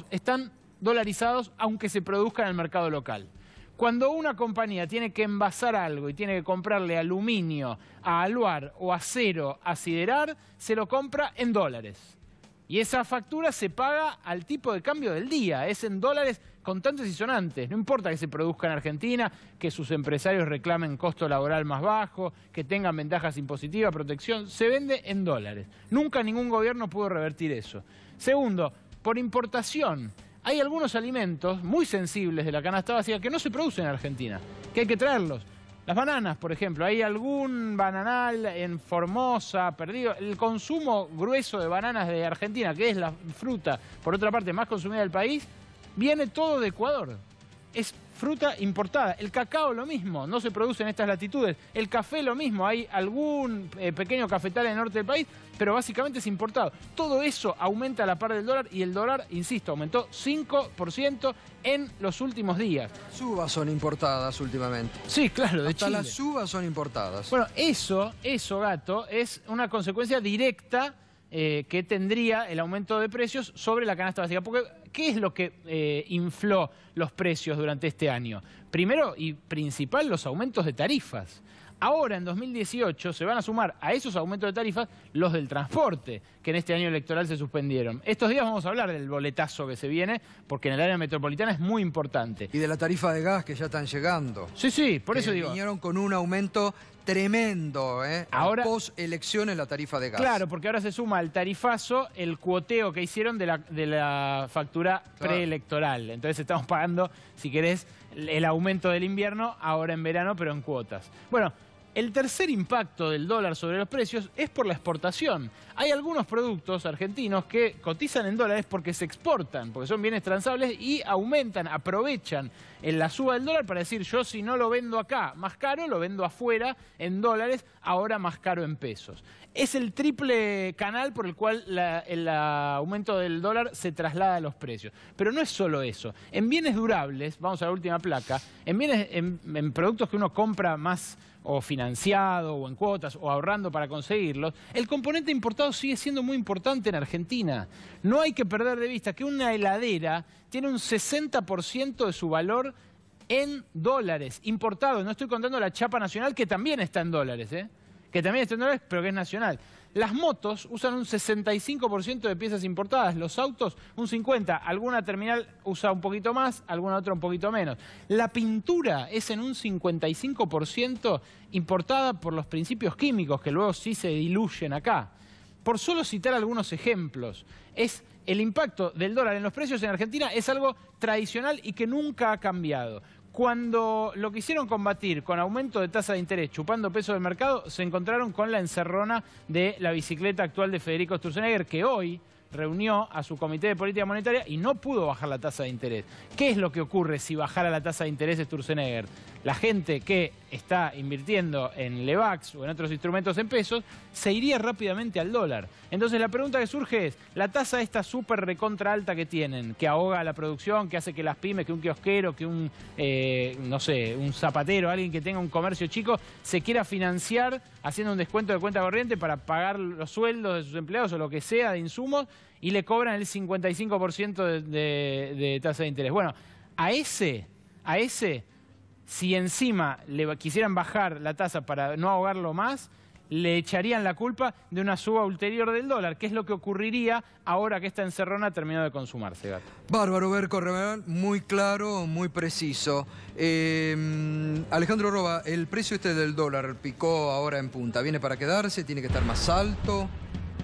están dolarizados, aunque se produzcan en el mercado local. Cuando una compañía tiene que envasar algo y tiene que comprarle aluminio a Aluar o acero a Siderar, se lo compra en dólares. Y esa factura se paga al tipo de cambio del día, es en dólares contantes y sonantes. No importa que se produzca en Argentina, que sus empresarios reclamen costo laboral más bajo, que tengan ventajas impositivas, protección, se vende en dólares. Nunca ningún gobierno pudo revertir eso. Segundo, por importación. Hay algunos alimentos muy sensibles de la canasta básica que no se producen en Argentina, que hay que traerlos. Las bananas, por ejemplo, hay algún bananal en Formosa, perdido. El consumo grueso de bananas de Argentina, que es la fruta, por otra parte, más consumida del país, viene todo de Ecuador. Es fruta importada. El cacao lo mismo, no se produce en estas latitudes. El café lo mismo, hay algún pequeño cafetal en el norte del país, pero básicamente es importado. Todo eso aumenta a la par del dólar y el dólar, insisto, aumentó 5% en los últimos días. Subas son importadas últimamente. Sí, claro, de Hasta Chile. las subas son importadas. Bueno, eso, Gato, es una consecuencia directa que tendría el aumento de precios sobre la canasta básica. Porque, ¿qué es lo que infló los precios durante este año? Primero y principal, los aumentos de tarifas. Ahora, en 2018, se van a sumar a esos aumentos de tarifas los del transporte, que en este año electoral se suspendieron. Estos días vamos a hablar del boletazo que se viene, porque en el área metropolitana es muy importante. Y de la tarifa de gas que ya están llegando. Sí, por eso digo. Vinieron con un aumento tremendo, Ahora, post-elecciones la tarifa de gas. Claro, porque ahora se suma al tarifazo el cuoteo que hicieron de la factura preelectoral. Entonces estamos pagando, si querés, el aumento del invierno ahora en verano, pero en cuotas. Bueno, el tercer impacto del dólar sobre los precios es por la exportación. Hay algunos productos argentinos que cotizan en dólares porque se exportan, porque son bienes transables y aumentan, aprovechan en la suba del dólar para decir, yo si no lo vendo acá más caro, lo vendo afuera en dólares, ahora más caro en pesos. Es el triple canal por el cual el aumento del dólar se traslada a los precios. Pero no es solo eso. En bienes durables, vamos a la última placa, en productos que uno compra más o financiado o en cuotas o ahorrando para conseguirlos, el componente importado sigue siendo muy importante en Argentina. No hay que perder de vista que una heladera tiene un 60% de su valor en dólares, importado. No estoy contando la chapa nacional, que también está en dólares, que también está en dólares, pero que es nacional. Las motos usan un 65% de piezas importadas, los autos un 50%, alguna terminal usa un poquito más, alguna otra un poquito menos. La pintura es en un 55% importada por los principios químicos, que luego sí se diluyen acá. Por solo citar algunos ejemplos, el impacto del dólar en los precios en Argentina es algo tradicional y que nunca ha cambiado. Cuando lo quisieron combatir con aumento de tasa de interés, chupando peso del mercado, se encontraron con la encerrona de la bicicleta actual de Federico Sturzenegger, que hoy reunió a su comité de política monetaria y no pudo bajar la tasa de interés. ¿Qué es lo que ocurre si bajara la tasa de interés Sturzenegger? La gente que está invirtiendo en Levax o en otros instrumentos en pesos se iría rápidamente al dólar. Entonces la pregunta que surge es, la tasa esta súper recontra alta que tienen, que ahoga la producción, que hace que las pymes, que un kiosquero, que un, no sé, un zapatero, alguien que tenga un comercio chico, se quiera financiar haciendo un descuento de cuenta corriente para pagar los sueldos de sus empleados o lo que sea de insumos y le cobran el 55% de tasa de interés. Bueno, a ese, si encima le quisieran bajar la tasa para no ahogarlo más, le echarían la culpa de una suba ulterior del dólar, que es lo que ocurriría ahora que esta encerrona terminó de consumarse, Gato. Bárbaro, Berco Reverán, muy claro, muy preciso. Alejandro Roba, el precio del dólar picó ahora en punta. ¿Viene para quedarse? ¿Tiene que estar más alto?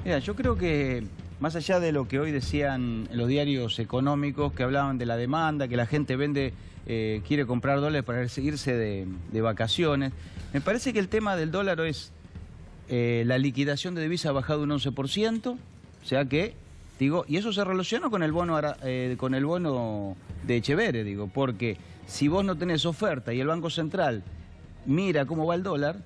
Mira, yo creo que más allá de lo que hoy decían los diarios económicos que hablaban de la demanda, que la gente vende, quiere comprar dólares para irse de vacaciones, me parece que el tema del dólar es la liquidación de divisa ha bajado un 11%, o sea que, digo, y eso se relaciona con el bono de Echeverre, digo, porque si vos no tenés oferta y el Banco Central mira cómo va el dólar,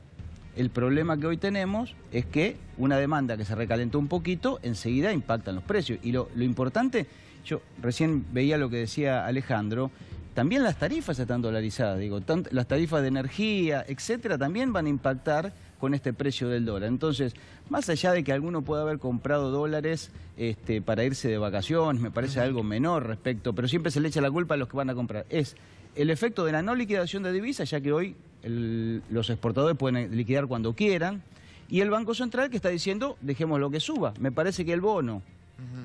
el problema que hoy tenemos es que una demanda que se recalentó un poquito, enseguida impacta en los precios. Y lo importante, yo recién veía lo que decía Alejandro, también las tarifas están dolarizadas, digo, las tarifas de energía, etcétera, también van a impactar con este precio del dólar. Entonces, más allá de que alguno pueda haber comprado dólares para irse de vacaciones, me parece algo menor respecto, pero siempre se le echa la culpa a los que van a comprar. Es el efecto de la no liquidación de divisas, ya que hoy los exportadores pueden liquidar cuando quieran, y el Banco Central que está diciendo, dejemos lo que suba. Me parece que el bono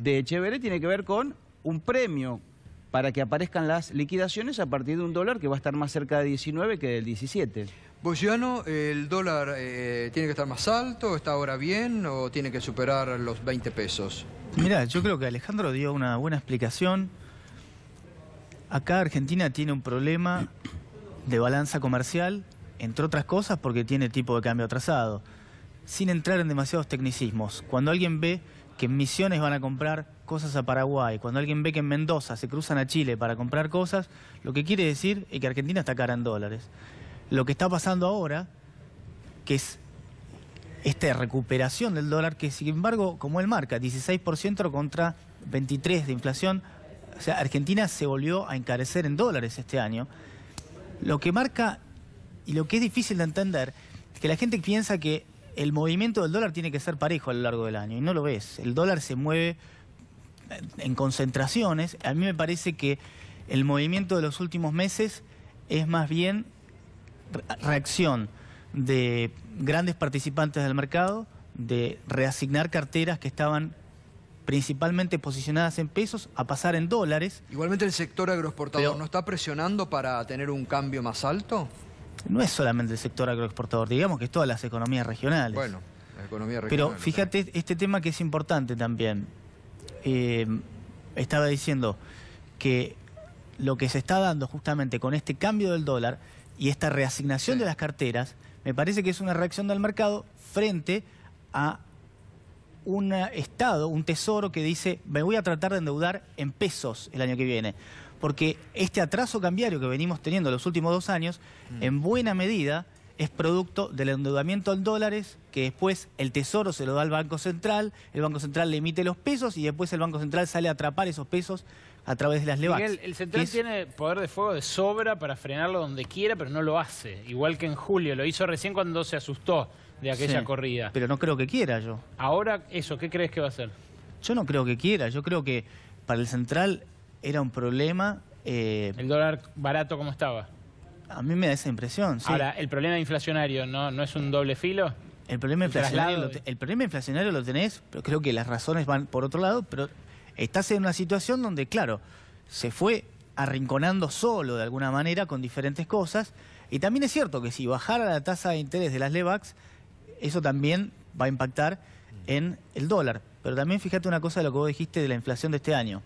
de Echeverre tiene que ver con un premio para que aparezcan las liquidaciones a partir de un dólar que va a estar más cerca de 19 que del 17. Bogiano, ¿el dólar tiene que estar más alto? ¿Está ahora bien o tiene que superar los 20 pesos? Mirá, yo creo que Alejandro dio una buena explicación. Acá Argentina tiene un problema de balanza comercial, entre otras cosas porque tiene tipo de cambio atrasado. Sin entrar en demasiados tecnicismos, cuando alguien ve que en Misiones van a comprar cosas a Paraguay, cuando alguien ve que en Mendoza se cruzan a Chile para comprar cosas, lo que quiere decir es que Argentina está cara en dólares. Lo que está pasando ahora, que es esta recuperación del dólar, que sin embargo, como él marca, 16% contra 23% de inflación, o sea, Argentina se volvió a encarecer en dólares este año. Lo que marca, y lo que es difícil de entender, es que la gente piensa que el movimiento del dólar tiene que ser parejo a lo largo del año, y no lo es. El dólar se mueve en concentraciones. A mí me parece que el movimiento de los últimos meses es más bien reacción de grandes participantes del mercado, de reasignar carteras que estaban principalmente posicionadas en pesos a pasar en dólares. Igualmente el sector agroexportador, ¿no está presionando para tener un cambio más alto? No es solamente el sector agroexportador, digamos que es todas las economías regionales. Bueno, la economía regional. Pero fíjate, claro, este tema que es importante también. Estaba diciendo que lo que se está dando justamente con este cambio del dólar y esta reasignación de las carteras, me parece que es una reacción del mercado frente a un Estado, un tesoro que dice, me voy a tratar de endeudar en pesos el año que viene. Porque este atraso cambiario que venimos teniendo los últimos 2 años, en buena medida, es producto del endeudamiento en dólares, que después el Tesoro se lo da al Banco Central, el Banco Central le emite los pesos y después el Banco Central sale a atrapar esos pesos a través de las Levax. Miguel, el Central tiene poder de fuego de sobra para frenarlo donde quiera, pero no lo hace. Igual que en julio, lo hizo recién cuando se asustó de aquella corrida. Pero no creo que quiera yo. Ahora, eso, ¿qué crees que va a hacer? Yo no creo que quiera, yo creo que para el Central era un problema. ¿El dólar barato cómo estaba? A mí me da esa impresión, sí. Ahora, ¿el problema inflacionario no es un doble filo? El problema inflacionario lo tenés, pero creo que las razones van por otro lado, pero estás en una situación donde, claro, se fue arrinconando solo de alguna manera con diferentes cosas, y también es cierto que si bajara la tasa de interés de las Levax, eso también va a impactar en el dólar. Pero también fíjate una cosa de lo que vos dijiste de la inflación de este año.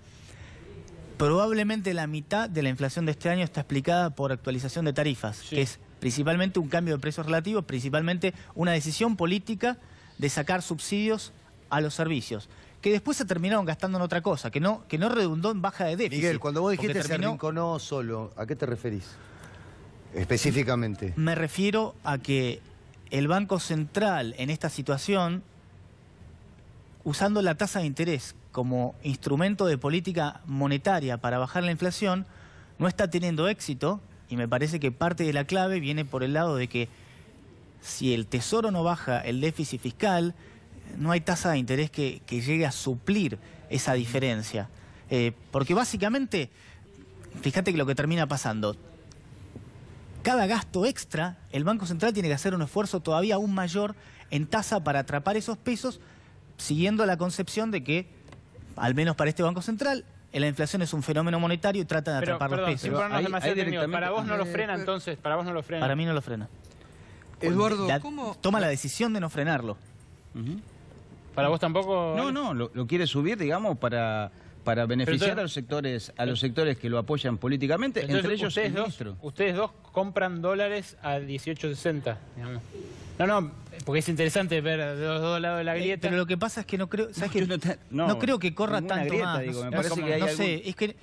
Probablemente la mitad de la inflación de este año está explicada por actualización de tarifas, que es principalmente un cambio de precios relativos, principalmente una decisión política de sacar subsidios a los servicios, que después se terminaron gastando en otra cosa, que no redundó en baja de déficit. Miguel, cuando vos dijiste se arrinconó solo, ¿a qué te referís? Específicamente. Me refiero a que el Banco Central en esta situación, usando la tasa de interés como instrumento de política monetaria para bajar la inflación, no está teniendo éxito, y me parece que parte de la clave viene por el lado de que si el Tesoro no baja el déficit fiscal, no hay tasa de interés que llegue a suplir esa diferencia. Porque básicamente, fíjate que lo que termina pasando, cada gasto extra, el Banco Central tiene que hacer un esfuerzo todavía aún mayor en tasa para atrapar esos pesos, siguiendo la concepción de que, al menos para este Banco Central, la inflación es un fenómeno monetario y trata de atrapar los pesos. Para vos no lo frena, entonces, para vos no lo frena. Para mí no lo frena. Eduardo, ¿cómo? Toma la decisión de no frenarlo. ¿Para vos tampoco? No, lo quiere subir, digamos, para beneficiar a los sectores que lo apoyan políticamente, Entonces, entre ellos el ministro. Ustedes dos compran dólares a 18.60, digamos. No, porque es interesante ver de los dos lados de la grieta. Pero lo que pasa es que no creo, ¿sabes qué? No creo que corra tanto grieta, más. Digo, me parece que hay es que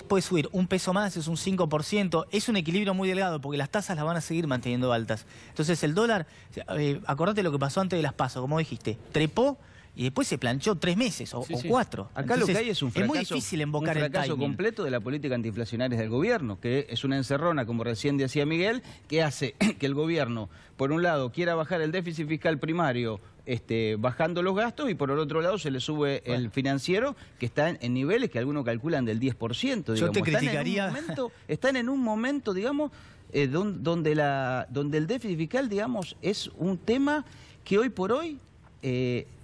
puede subir un peso más, es un 5%, es un equilibrio muy delgado porque las tasas las van a seguir manteniendo altas. Entonces el dólar, acordate lo que pasó antes de las PASO, como dijiste, trepó y después se planchó 3 meses o 4. Acá Entonces, lo que hay es un fracaso, muy difícil invocar un fracaso el timing completo de la política antiinflacionaria del gobierno, que es una encerrona, como recién decía Miguel, que hace que el gobierno, por un lado, quiera bajar el déficit fiscal primario, bajando los gastos, y por el otro lado se le sube el financiero, que está en niveles que algunos calculan del 10%. Digamos. Yo te criticaría. Están en un momento, digamos, donde el déficit fiscal, digamos, es un tema que hoy por hoy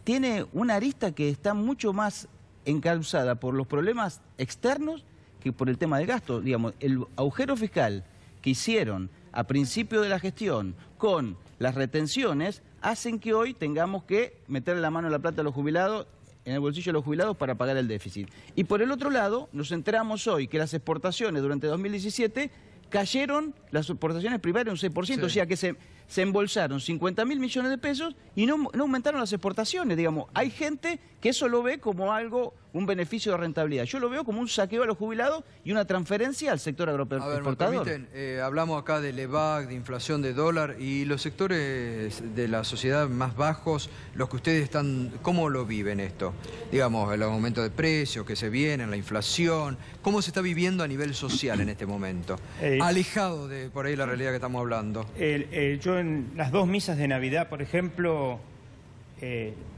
tiene una arista que está mucho más encauzada por los problemas externos que por el tema del gasto. Digamos, el agujero fiscal que hicieron a principio de la gestión con las retenciones hacen que hoy tengamos que meterle la mano en la plata a los jubilados, en el bolsillo de los jubilados, para pagar el déficit. Y por el otro lado, nos enteramos hoy que las exportaciones durante 2017 cayeron, las exportaciones primarias un 6%, sí. O sea que se embolsaron 50.000 millones de pesos y no aumentaron las exportaciones, digamos. Hay gente que eso lo ve como algo, un beneficio de rentabilidad. Yo lo veo como un saqueo a los jubilados y una transferencia al sector agroexportador. ¿Me permiten? Hablamos acá del EVAC, de inflación de dólar, y los sectores de la sociedad más bajos, los que ustedes están, ¿cómo lo viven esto? Digamos, el aumento de precios que se vienen, la inflación, ¿cómo se está viviendo a nivel social en este momento? Alejado de por ahí la realidad que estamos hablando. Yo en las 2 misas de Navidad, por ejemplo,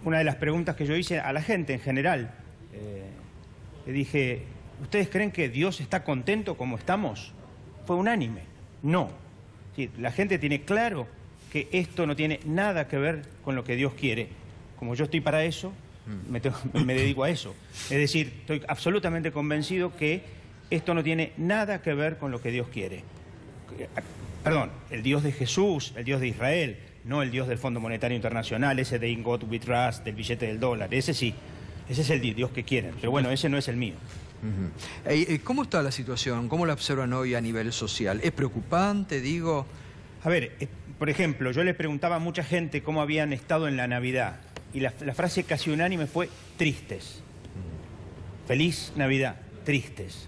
una de las preguntas que yo hice a la gente en general, le dije, ¿ustedes creen que Dios está contento como estamos? Fue unánime. No. Sí, la gente tiene claro que esto no tiene nada que ver con lo que Dios quiere. Como yo estoy para eso, me dedico a eso. Es decir, estoy absolutamente convencido que esto no tiene nada que ver con lo que Dios quiere. Perdón, el Dios de Jesús, el Dios de Israel, no el Dios del Fondo Monetario Internacional, ese de In God We Trust, del billete del dólar, ese sí, ese es el Dios que quieren, pero bueno, ese no es el mío. ¿Cómo está la situación? ¿Cómo la observan hoy a nivel social? ¿Es preocupante, digo? A ver, por ejemplo, yo le preguntaba a mucha gente cómo habían estado en la Navidad, y la frase casi unánime fue tristes. Feliz Navidad, tristes.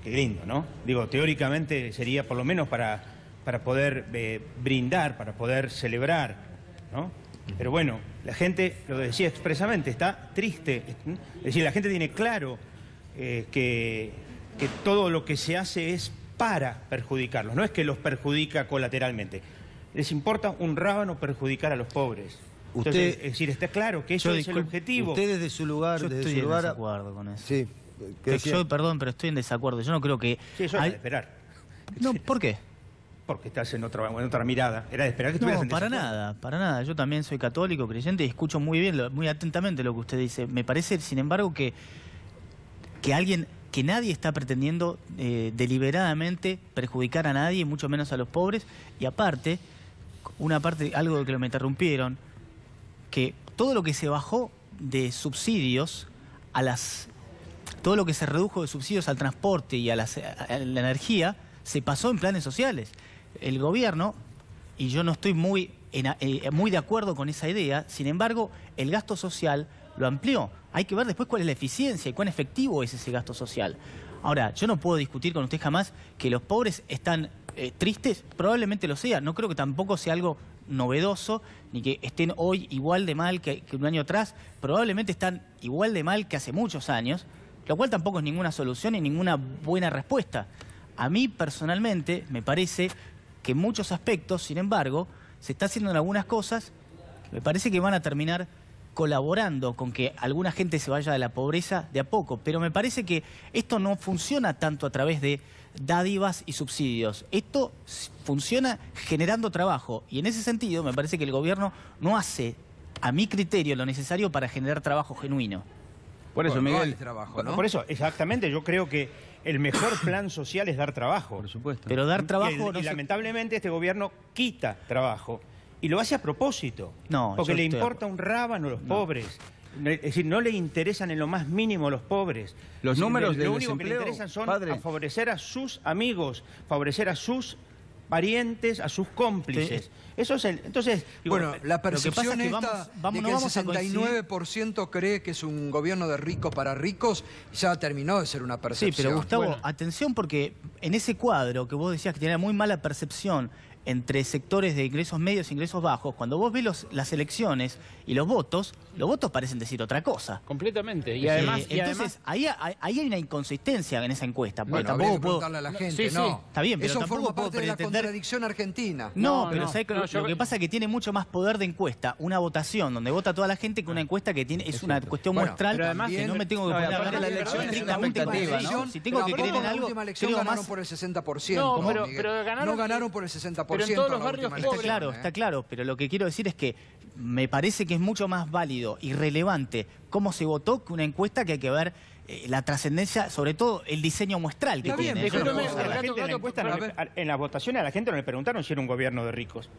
Qué lindo, ¿no? Digo, teóricamente sería por lo menos para poder brindar, para poder celebrar, ¿no? Pero bueno, la gente, lo decía expresamente, está triste. Es decir, la gente tiene claro que todo lo que se hace es para perjudicarlos, no es que los perjudica colateralmente. Les importa un rábano perjudicar a los pobres. Entonces, es decir, está claro que eso es el objetivo. Usted desde su lugar... Yo estoy en desacuerdo con eso. Sí. Perdón, pero estoy en desacuerdo. Yo no creo que... Sí, eso era de esperar. No, ¿por qué? Porque estás en otra mirada. Era de esperar que estuvieras en desacuerdo. Para nada. Yo también soy católico, creyente, y escucho muy bien, muy atentamente lo que usted dice. Me parece, sin embargo, que nadie está pretendiendo deliberadamente perjudicar a nadie, mucho menos a los pobres. Y aparte, algo de que me interrumpieron, que todo lo que se bajó de subsidios todo lo que se redujo de subsidios al transporte y a la energía, se pasó en planes sociales. El gobierno, y yo no estoy muy de acuerdo con esa idea, sin embargo, el gasto social lo amplió. Hay que ver después cuál es la eficiencia y cuán efectivo es ese gasto social. Ahora, yo no puedo discutir con usted jamás que los pobres están tristes, probablemente lo sea. No creo que tampoco sea algo novedoso, ni que estén hoy igual de mal que un año atrás. Probablemente están igual de mal que hace muchos años, lo cual tampoco es ninguna solución y ninguna buena respuesta. A mí, personalmente, me parece que en muchos aspectos, sin embargo, se está haciendo en algunas cosas que me parece que van a terminar colaborando con que alguna gente se vaya de la pobreza de a poco. Pero me parece que esto no funciona tanto a través de dádivas y subsidios. Esto funciona generando trabajo. Y en ese sentido me parece que el gobierno no hace, a mi criterio, lo necesario para generar trabajo genuino. Por eso, Bueno, no Miguel, hay trabajo, ¿no? Por eso, exactamente, yo creo que el mejor plan social es dar trabajo. por supuesto. Pero dar trabajo... Y lamentablemente este gobierno quita trabajo. Y lo hace a propósito. No, porque yo le estoy de importa un rábano a los pobres. Es decir, no le interesan en lo más mínimo a los pobres. Los Es decir, números del lo único que le desempleo, interesan son padre. a favorecer a sus amigos, favorecer a sus parientes, a sus cómplices. Sí. Eso es el... Entonces, digo, Bueno, la percepción es que esta vamos, de no que el vamos a coincidir. 69% cree que es un gobierno de ricos para ricos, ya terminó de ser una Sí, percepción. pero Gustavo, Bueno. atención porque en ese cuadro que vos decías que tenía muy mala percepción entre sectores de ingresos medios e ingresos bajos, cuando vos ves las elecciones y los votos parecen decir otra cosa. Completamente. Y además, Entonces, ahí hay una inconsistencia en esa encuesta. Porque Bueno, habría que tampoco puedo... preguntarle a la gente, sí, sí. no. Está bien, pero eso tampoco forma puedo parte de la pretender... contradicción argentina. No, No, pero no. ¿sabes qué? No, yo- Lo que pasa es que tiene mucho más poder de encuesta una votación donde vota toda la gente que una encuesta que tiene es una cuestión Bueno, muestral pero además que no me tengo que no, y poner a aparte hablar la de elección es una estrictamente expectativa, con la ¿no? elección. Si tengo que creer en la algo, última elección creo ganaron más... por el 60%. No, pero Miguel. ganaron- no ganaron por el 60%. pero en todos los la barrios última pobres. elección, Está claro, pero lo que quiero decir es que me parece que es mucho más válido y relevante cómo se votó que una encuesta que hay que ver la trascendencia, sobre todo el diseño muestral que Está bien, tiene. pero Eso no déjame- puedo a la saber. gente en la encuesta, a ver. en las votaciones a la gente no le preguntaron si era un gobierno de ricos.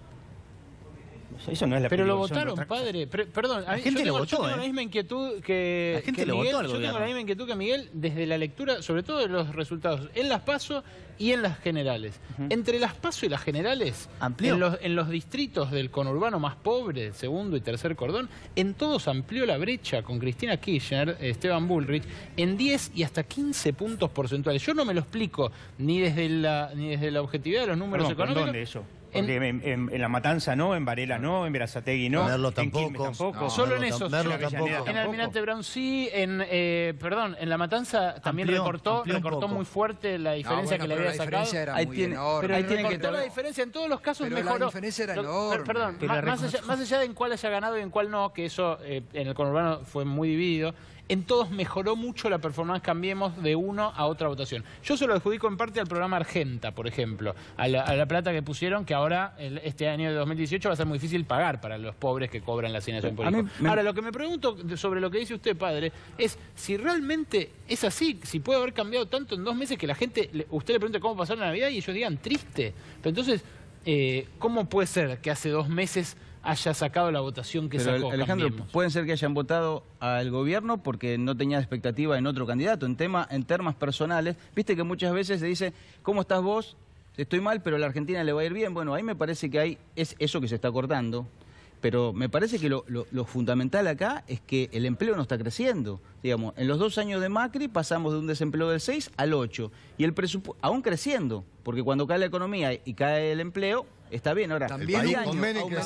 Eso no es la Pero lo preocupación de votaron, otra cosa. padre. Perdón, La gente lo yo votó, tengo la misma inquietud que La gente que lo Miguel. votó al Yo tengo gobierno. la misma inquietud que Miguel desde la lectura, sobre todo de los resultados en las PASO y en las generales. Entre las PASO y las generales, Amplió. en los distritos del conurbano más pobre, segundo y tercer cordón, en todos amplió la brecha con Cristina Kirchner, Esteban Bullrich, en 10 y hasta 15 puntos porcentuales. Yo no me lo explico ni desde la objetividad de los números Perdón, ¿pero económicos. ¿dónde eso? Porque en La Matanza no, en Varela no, en Berazategui no, Merlo en Quilmes tampoco. tampoco. No, Solo en Merlo eso, Merlo en tampoco. Avellaneda En Almirante Brown sí, en La Matanza también Amplió recortó un poco. muy fuerte la diferencia No, que le bueno, había pero la sacado. diferencia era Ahí muy tiene- enorme. pero ahí tiene que Recortó la diferencia, en todos los casos Pero la mejoró. diferencia era enorme. Perdón, Pero más allá de en cuál haya ganado y en cuál no, que eso en el conurbano fue muy dividido, en todos mejoró mucho la performance, cambiemos de uno a otra votación. Yo se lo adjudico en parte al programa Argenta, por ejemplo, a la plata que pusieron, que ahora, este año de 2018, va a ser muy difícil pagar para los pobres que cobran la asignación por A hijo. mí me- Ahora, lo que me pregunto sobre lo que dice usted, padre, es si realmente es así, si puede haber cambiado tanto en 2 meses que la gente, usted le pregunta cómo pasar la Navidad y ellos digan triste. Pero entonces, ¿cómo puede ser que hace 2 meses haya sacado la votación que Pero, sacó? Alejandro, Cambiemos? pueden ser que hayan votado al gobierno porque no tenía expectativa en otro candidato. En temas personales, viste que muchas veces se dice, ¿cómo estás vos? Estoy mal, pero a la Argentina le va a ir bien. Bueno, ahí me parece que es eso que se está cortando. Pero me parece que lo fundamental acá es que el empleo no está creciendo. Digamos, en los 2 años de Macri pasamos de un desempleo del 6 al 8. Y el presupuesto, aún creciendo, porque cuando cae la economía y cae el empleo, está bien. Ahora, También país, hubo- con Menem también-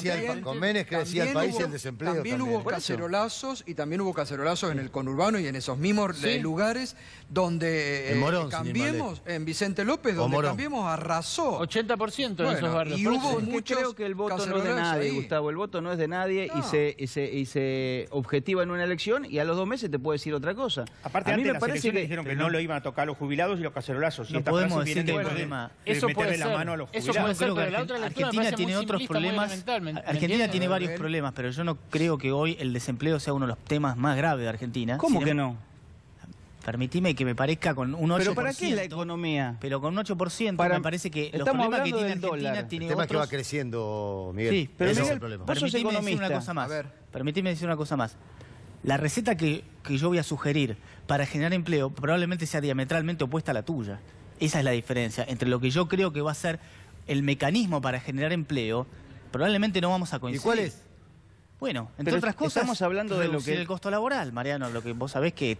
crecía el país y el desempleo También también. hubo Por eso. cacerolazos y también hubo cacerolazos en el conurbano y en esos mismos lugares donde En Morón, sin ir más Cambiemos, en Vicente López, O donde Morón. Cambiemos arrasó. 80% en Bueno, esos barrios. y Por hubo eso- Porque muchos creo que el voto no es de cacerolazos nadie, ahí. Gustavo. El voto no es de nadie No. y se objetiva en una elección y a los 2 meses te puede decir otra cosa. Aparte, a mí antes me las parece elecciones que dijeron que no lo iban a tocar los jubilados y los cacerolazos. Y No esta podemos frase decir viene que el de problema... Eso puede meterle la ser. mano a los Eso jubilados. puede ser, Creo que pero la otra lectura me Argentina parece tiene muy otros simplista, muy problemas. elemental, ¿me Argentina entiende? tiene varios Gabriel? problemas, pero yo no creo que hoy el desempleo sea uno de los temas más graves de Argentina. ¿Cómo Sin que em- no? Permitime que me parezca con un 8%. ¿Pero para qué la economía? Pero con un 8% Para- me parece que los estamos problemas que hablando tiene del Argentina dólar. tiene El tema es que va otros... creciendo, Miguel. Sí, pero Ese es Miguel, el problema. vos sos Permitime decir economista. una cosa más. A ver. Permitime decir una cosa más. La receta que yo voy a sugerir para generar empleo probablemente sea diametralmente opuesta a la tuya. Esa es la diferencia entre lo que yo creo que va a ser el mecanismo para generar empleo. Probablemente no vamos a ¿Y coincidir. cuál es? Bueno, entre Pero otras cosas, estamos hablando de lo reducir que... el costo laboral, Mariano, lo que vos sabés que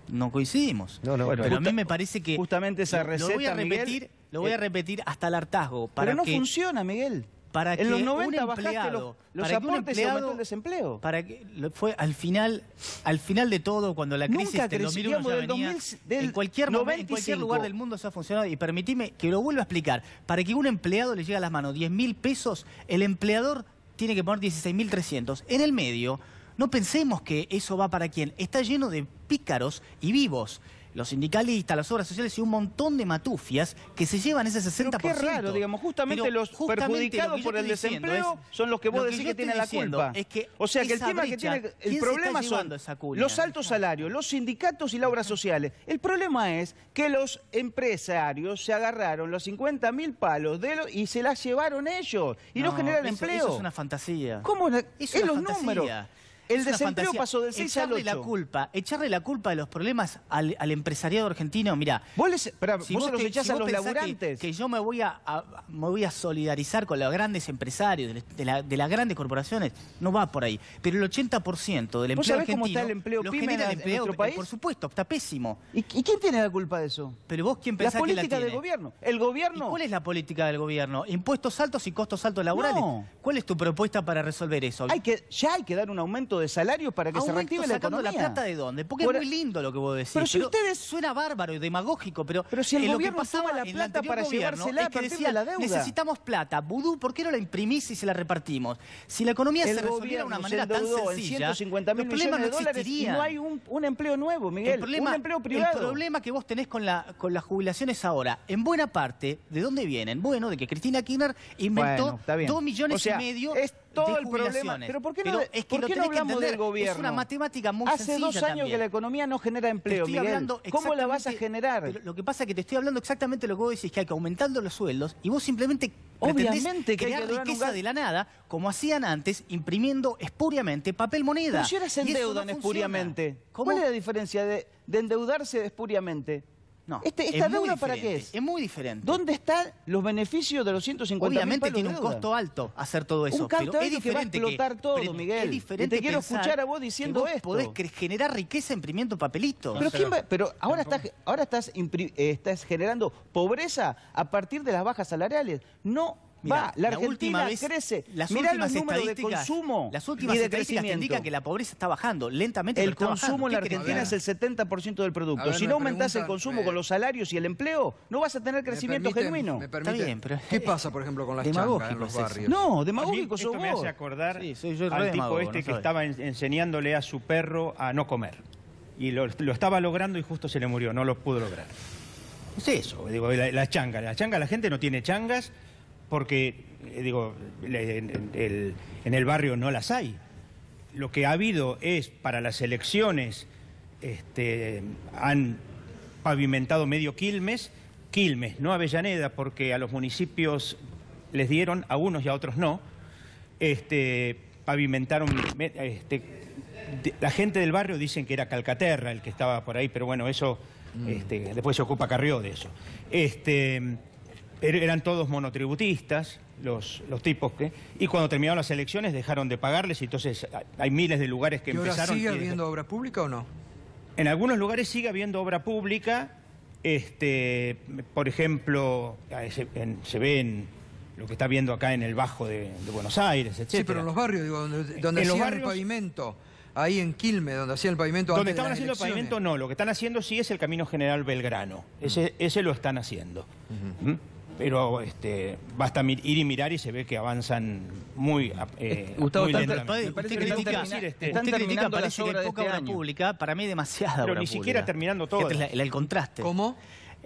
no coincidimos. No, no, Bueno, pero a mí justa- me parece que... justamente esa receta, lo voy a repetir, Miguel, lo voy a repetir hasta el hartazgo. Para pero no que, funciona, Miguel. para En los que 90 un bajaste empleado, los para que un aportes y aumentó empleado- el desempleo. Para que fue al final de todo, cuando la crisis Nunca del 2001 crecíamos ya del venía, 2000 del en cualquier momento, en 95. cualquier lugar del mundo eso ha funcionado. Y permitime que lo vuelva a explicar. Para que un empleado le llegue a las manos 10.000 pesos, el empleador tiene que poner 16.300. En el medio, no pensemos que eso va para quién. Está lleno de pícaros y vivos. Los sindicalistas, las obras sociales y un montón de matufias que se llevan ese 60%. Pero qué raro, digamos, justamente Pero los justamente perjudicados lo que yo por el estoy diciendo desempleo es- son los que vos lo decís yo que estoy tienen la diciendo culpa. es que o sea que el esa tema que brecha, tiene, el ¿quién se problema está son llevando esa cuña? los altos salarios, los sindicatos y las obras sociales. El problema es que los empresarios se agarraron los 50.000 palos y se las llevaron ellos y no generan empleo. Eso es una fantasía. ¿Cómo? Es Es una los fantasía. números. El Es una desempleo fantasía. pasó del 6 al 8. Echarle la culpa de los problemas al empresariado argentino, mira. Vos, esperá, Si vos se los te- echás si a vos los pensás laburantes. que yo me voy a solidarizar con los grandes empresarios de las grandes corporaciones, no va por ahí. Pero el 80% del empleo ¿Vos sabés argentino cómo está el empleo lo pyme genera el en empleo, nuestro país? por supuesto, está pésimo. ¿Y quién tiene la culpa de eso? Pero vos, ¿quién La pensás que la política tiene? del gobierno. El ¿Y gobierno. cuál es la política del gobierno? ¿Impuestos altos y costos altos laborales? No. ¿Cuál es tu propuesta para resolver eso? Ya hay que dar un aumento de salarios para que se ¿Aumento reactive la sacando economía. la plata de dónde? Porque Por- es muy lindo lo que vos decís. Pero si ustedes- suena bárbaro y demagógico, pero si el lo que gobierno pasaba toma la en el plata anterior para gobierno llevársela es a que partir de decían, la deuda. necesitamos plata. Vudú, ¿por qué no la imprimís y se la repartimos? Si la economía se El resolviera de una gobierno se manera tan endeudó en sencilla, 150.000 los problemas millones de no dólares y existirían. no hay un empleo nuevo, Miguel. Un empleo privado. El problema que vos tenés con las jubilaciones ahora, en buena parte, ¿de dónde vienen? Bueno, de que Cristina Kirchner inventó Bueno, está bien. 2 millones O sea, y medio es todo de el problema. jubilaciones. Pero ¿por qué no, Pero es que lo ¿por qué no tenés que hablamos entender, del gobierno? Es una matemática muy Hace sencilla 2 años también. que la economía no genera empleo, Estoy Miguel. hablando ¿Cómo la vas a exactamente- generar? pero lo que pasa es que te estoy hablando exactamente lo que vos decís, que hay que aumentando los sueldos y vos simplemente Obviamente pretendés que hay crear que lograr un riqueza gasto. de la nada, como hacían antes, imprimiendo espuriamente papel moneda. Pero si ahora se Y eso endeudan no espuriamente. funciona. ¿Cómo? ¿Cuál es la diferencia de endeudarse espuriamente? No, ¿Esta es muy deuda para qué diferente, es? Es muy diferente. ¿Dónde están los beneficios de los 150.000 Obviamente palos tiene de un deuda? costo alto hacer todo eso. Un costo pero es alto que va a diferente explotar todo, pero Miguel. Es diferente Y te quiero pensar escuchar a vos diciendo que vos esto. podés generar riqueza imprimiendo papelitos. Pero ahora estás generando pobreza a partir de las bajas salariales. No Mirá, va, la última Argentina vez, crece. Las Mirá últimas los números de estadísticas- consumo Las últimas y de estadísticas te crecimiento. indican que la pobreza está bajando lentamente. El pero está consumo bajando. en la ¿Qué querés Argentina que es el 70% del A producto. ver, Si me no aumentás el preguntan, consumo con los salarios y el empleo, no vas a tener crecimiento genuino. Me permiten, Está bien, pero ¿qué pasa, por ejemplo, con las changas en demagógico los es eso. barrios? No, A mí demagógico sos esto me vos. hace acordar Sí, soy yo re al tipo demagogo, este no que sabes. estaba enseñándole a su perro a no comer. Y lo estaba logrando y justo se le murió, no lo pudo lograr. Es eso, digo, la changa. La gente no tiene changas porque, en el barrio no las hay. Lo que ha habido es, para las elecciones, han pavimentado medio Quilmes, no Avellaneda, porque a los municipios les dieron, a unos y a otros no, pavimentaron, la gente del barrio dicen que era Calcaterra el que estaba por ahí, pero bueno, eso, después se ocupa Carrió de eso. Eran todos monotributistas, los tipos y cuando terminaron las elecciones dejaron de pagarles, y entonces hay miles de lugares que ¿Y ahora empezaron... sigue habiendo obra pública o no? En algunos lugares sigue habiendo obra pública, por ejemplo, se ve en lo que está viendo acá en el Bajo de Buenos Aires, etc. Sí, pero en los barrios, digo, donde En los hacían el barrios- pavimento, ahí en Quilmes, donde hacían el pavimento Donde antes de estaban las haciendo el elecciones. pavimento, no. Lo que están haciendo sí es el Camino General Belgrano. Ese lo están haciendo. ¿Mm? Pero basta ir y mirar y se ve que avanzan muy, Gustavo, muy tanto- lentamente. me parece Usted que critica, están usted terminando critica, las parece que obras hay de poca este obra año. pública. Para mí demasiada Pero obra ni pública. siquiera terminando todo. Este es el contraste. ¿Cómo?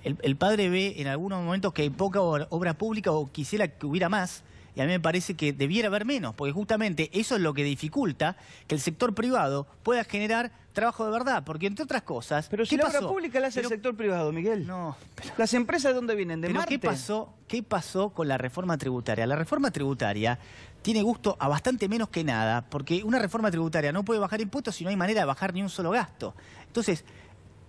El padre ve en algunos momentos que hay poca obra pública o quisiera que hubiera más, y a mí me parece que debiera haber menos, porque justamente eso es lo que dificulta que el sector privado pueda generar trabajo de verdad, porque entre otras cosas... Pero si ¿qué la obra pasó? pública la hace el Pero- sector privado, Miguel. No, ¿Las empresas de dónde vienen? ¿De pero Marte? ¿qué pasó con la reforma tributaria? La reforma tributaria tiene gusto a bastante menos que nada, porque una reforma tributaria no puede bajar impuestos si no hay manera de bajar ni un solo gasto. Entonces,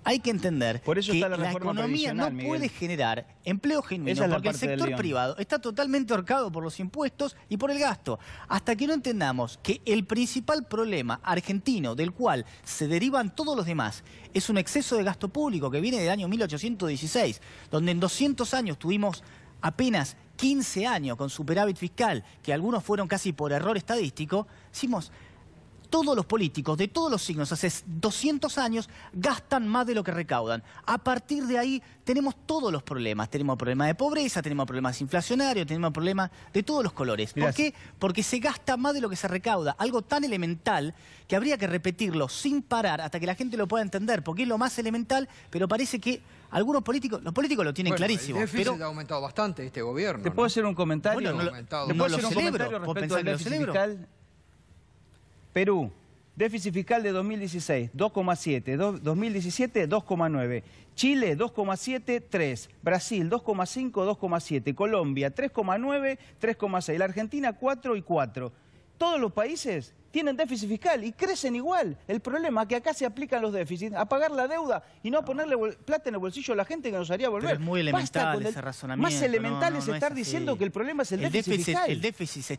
hay que entender Por eso que está la la reforma economía no previsional, puede Miguel. generar empleo genuino, Esa es la porque el parte del sector león. privado está totalmente ahorcado por los impuestos y por el gasto. Hasta que no entendamos que el principal problema argentino, del cual se derivan todos los demás, es un exceso de gasto público que viene del año 1816, donde en 200 años tuvimos apenas 15 años con superávit fiscal, que algunos fueron casi por error estadístico, decimos, todos los políticos de todos los signos hace 200 años gastan más de lo que recaudan. A partir de ahí tenemos todos los problemas. Tenemos problemas de pobreza, tenemos problemas inflacionarios, tenemos problemas de todos los colores. ¿Por qué? Porque se gasta más de lo que se recauda. Algo tan elemental que habría que repetirlo sin parar hasta que la gente lo pueda entender, porque es lo más elemental, pero parece que algunos políticos, los políticos lo tienen clarísimo. El déficit pero ha aumentado bastante este gobierno. ¿Te puedo hacer un comentario? Bueno, no lo- ¿Te no puedo lo hacer un celebro. comentario ¿Vos respecto pensás al que lo déficit celebro? fiscal? Perú, déficit fiscal de 2016, 2,7. 2017, 2,9. Chile, 2,7, 3. Brasil, 2,5, 2,7. Colombia, 3,9, 3,6. La Argentina, 4 y 4. Todos los países tienen déficit fiscal y crecen igual. El problema es que acá se aplican los déficits a pagar la deuda y no a ponerle plata en el bolsillo a la gente que nos haría volver. Pero es muy Basta elemental con ese razonamiento. Más elemental es no estar así. diciendo que el problema es el déficit fiscal. El déficit se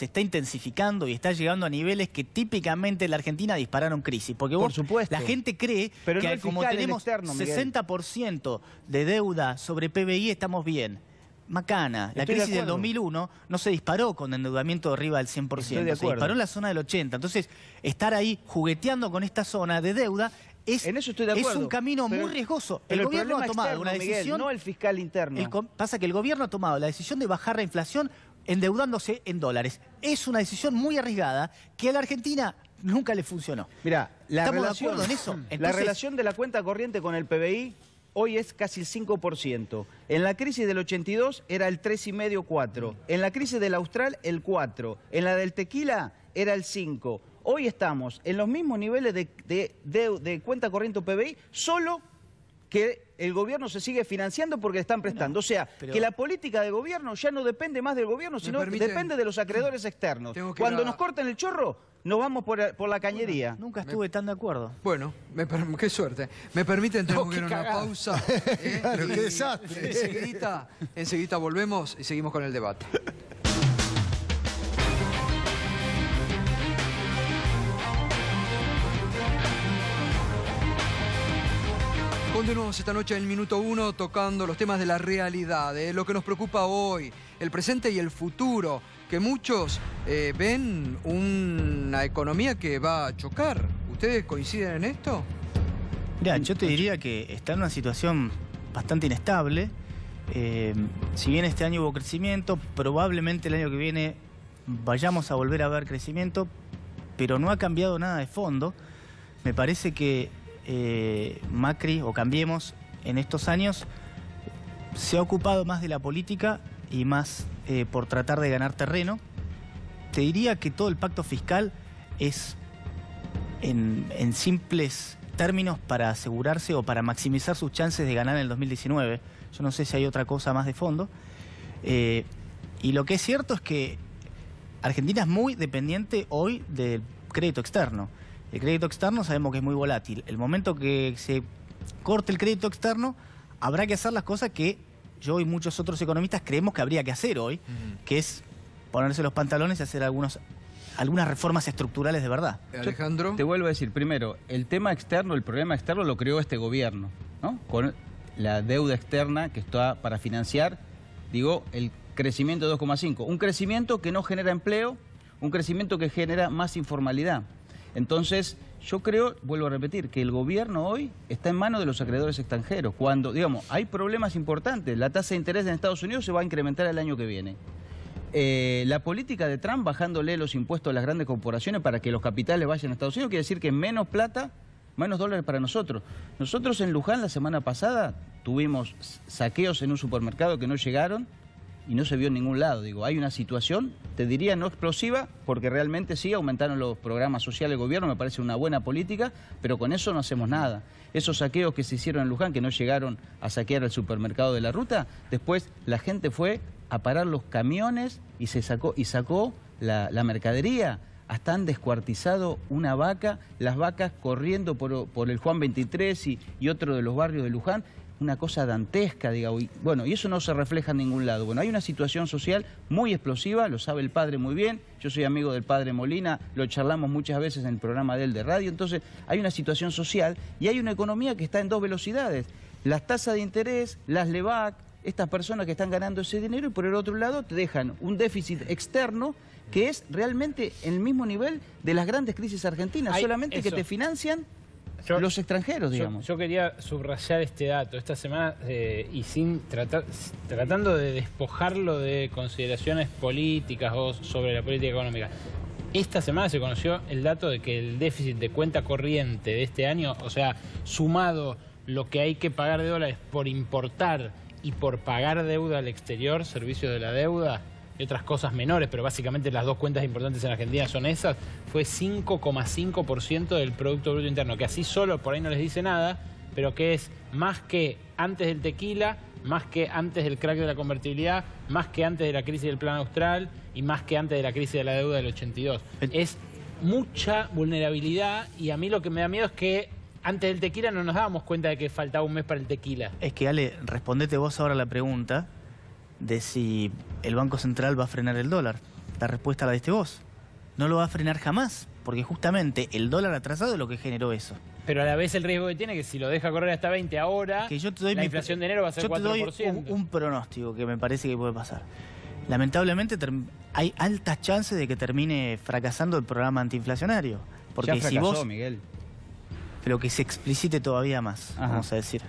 está intensificando y está llegando a niveles que típicamente en la Argentina dispararon crisis. Porque Por vos, supuesto. la gente cree Pero que no el como fiscal, el tenemos externo, Miguel. 60% de deuda sobre PBI estamos bien. Macana, la Estoy de crisis del acuerdo. 2001 no se disparó con endeudamiento de arriba del 100%, Estoy de se acuerdo. disparó en la zona del 80%. Entonces, estar ahí jugueteando con esta zona de deuda En eso estoy de es acuerdo. un camino Pero- muy riesgoso. pero El gobierno problema ha tomado externo, una Miguel, decisión... no el fiscal interno. Pasa que el gobierno ha tomado la decisión de bajar la inflación endeudándose en dólares. Es una decisión muy arriesgada que a la Argentina nunca le funcionó. Mira, la ¿Estamos de relación, acuerdo en eso? la Entonces- relación de la cuenta corriente con el PBI hoy es casi el 5%. En la crisis del 82 era el 3,5, 4. En la crisis del Austral, el 4. En la del tequila era el 5. Hoy estamos en los mismos niveles de cuenta corriente o PBI, solo que el gobierno se sigue financiando porque le están prestando. O sea, pero- que la política de gobierno ya no depende más del gobierno, sino permiten? depende de los acreedores externos. Tengo que Cuando ir a- nos cortan el chorro, nos vamos por la cañería. Nunca estuve tan de acuerdo. Bueno, qué suerte. ¿Me permiten? Tenemos que ir a una pausa. Pero qué Y desastre. enseguida volvemos y seguimos con el debate. Continuamos esta noche en el Minuto 1 tocando los temas de la realidad, lo que nos preocupa hoy, el presente y el futuro, que muchos ven una economía que va a chocar. ¿Ustedes coinciden en esto? Mira, yo te diría que está en una situación bastante inestable. Si bien este año hubo crecimiento, probablemente el año que viene vayamos a volver a ver crecimiento, pero no ha cambiado nada de fondo. Me parece que Macri o Cambiemos en estos años se ha ocupado más de la política y más por tratar de ganar terreno. Te diría que todo el pacto fiscal es en simples términos para asegurarse o para maximizar sus chances de ganar en el 2019. Yo no sé si hay otra cosa más de fondo. Y lo que es cierto es que Argentina es muy dependiente hoy del crédito externo. El crédito externo sabemos que es muy volátil. El momento que se corte el crédito externo, habrá que hacer las cosas que yo y muchos otros economistas creemos que habría que hacer hoy, que es ponerse los pantalones y hacer algunas reformas estructurales de verdad. Alejandro. Te vuelvo a decir, primero, el tema externo, el problema externo lo creó este gobierno, ¿no? Con la deuda externa que está para financiar, digo, el crecimiento de 2,5. Un crecimiento que no genera empleo, un crecimiento que genera más informalidad. Entonces, yo creo, vuelvo a repetir, que el gobierno hoy está en manos de los acreedores extranjeros. Cuando, digamos, hay problemas importantes, la tasa de interés en Estados Unidos se va a incrementar el año que viene. La política de Trump bajándole los impuestos a las grandes corporaciones para que los capitales vayan a Estados Unidos quiere decir que menos plata, menos dólares para nosotros. Nosotros en Luján la semana pasada tuvimos saqueos en un supermercado que no llegaron y no se vio en ningún lado. Digo, hay una situación, te diría, no explosiva, porque realmente sí aumentaron los programas sociales del gobierno, me parece una buena política, pero con eso no hacemos nada. Esos saqueos que se hicieron en Luján, que no llegaron a saquear el supermercado de la ruta, después la gente fue a parar los camiones y sacó la mercadería hasta han descuartizado una vaca, las vacas corriendo por el Juan 23 y otro de los barrios de Luján. Una cosa dantesca, digamos. Bueno, y eso no se refleja en ningún lado. Bueno, hay una situación social muy explosiva, lo sabe el padre muy bien. Yo soy amigo del padre Molina, lo charlamos muchas veces en el programa de él de radio. Entonces, hay una situación social y hay una economía que está en dos velocidades. Las tasas de interés, las LEVAC, estas personas que están ganando ese dinero, y por el otro lado te dejan un déficit externo que es realmente el mismo nivel de las grandes crisis argentinas, solamente que te financian los extranjeros, digamos. Yo quería subrayar este dato. Esta semana, y tratando de despojarlo de consideraciones políticas o sobre la política económica, esta semana se conoció el dato de que el déficit de cuenta corriente de este año, o sea, sumado lo que hay que pagar de dólares por importar y por pagar deuda al exterior, servicios de la deuda y otras cosas menores, pero básicamente las dos cuentas importantes en Argentina son esas, fue 5,5% del Producto Bruto Interno, que así solo por ahí no les dice nada, pero que es más que antes del tequila, más que antes del crack de la convertibilidad, más que antes de la crisis del Plan Austral y más que antes de la crisis de la deuda del 82. Es mucha vulnerabilidad y a mí lo que me da miedo es que antes del tequila no nos dábamos cuenta de que faltaba un mes para el tequila. Es que, Ale, respondete vos ahora la pregunta de si el Banco Central va a frenar el dólar. La respuesta la diste vos. No lo va a frenar jamás, porque justamente el dólar atrasado es lo que generó eso. Pero a la vez el riesgo que tiene, que si lo deja correr hasta 20 ahora, que yo te doy la inflación de enero va a ser 4%. Yo te doy un pronóstico que me parece que puede pasar. Lamentablemente hay altas chances de que termine fracasando el programa antiinflacionario. Porque ya fracasó, si vos, Miguel. Pero que se explicite todavía más, vamos a decir.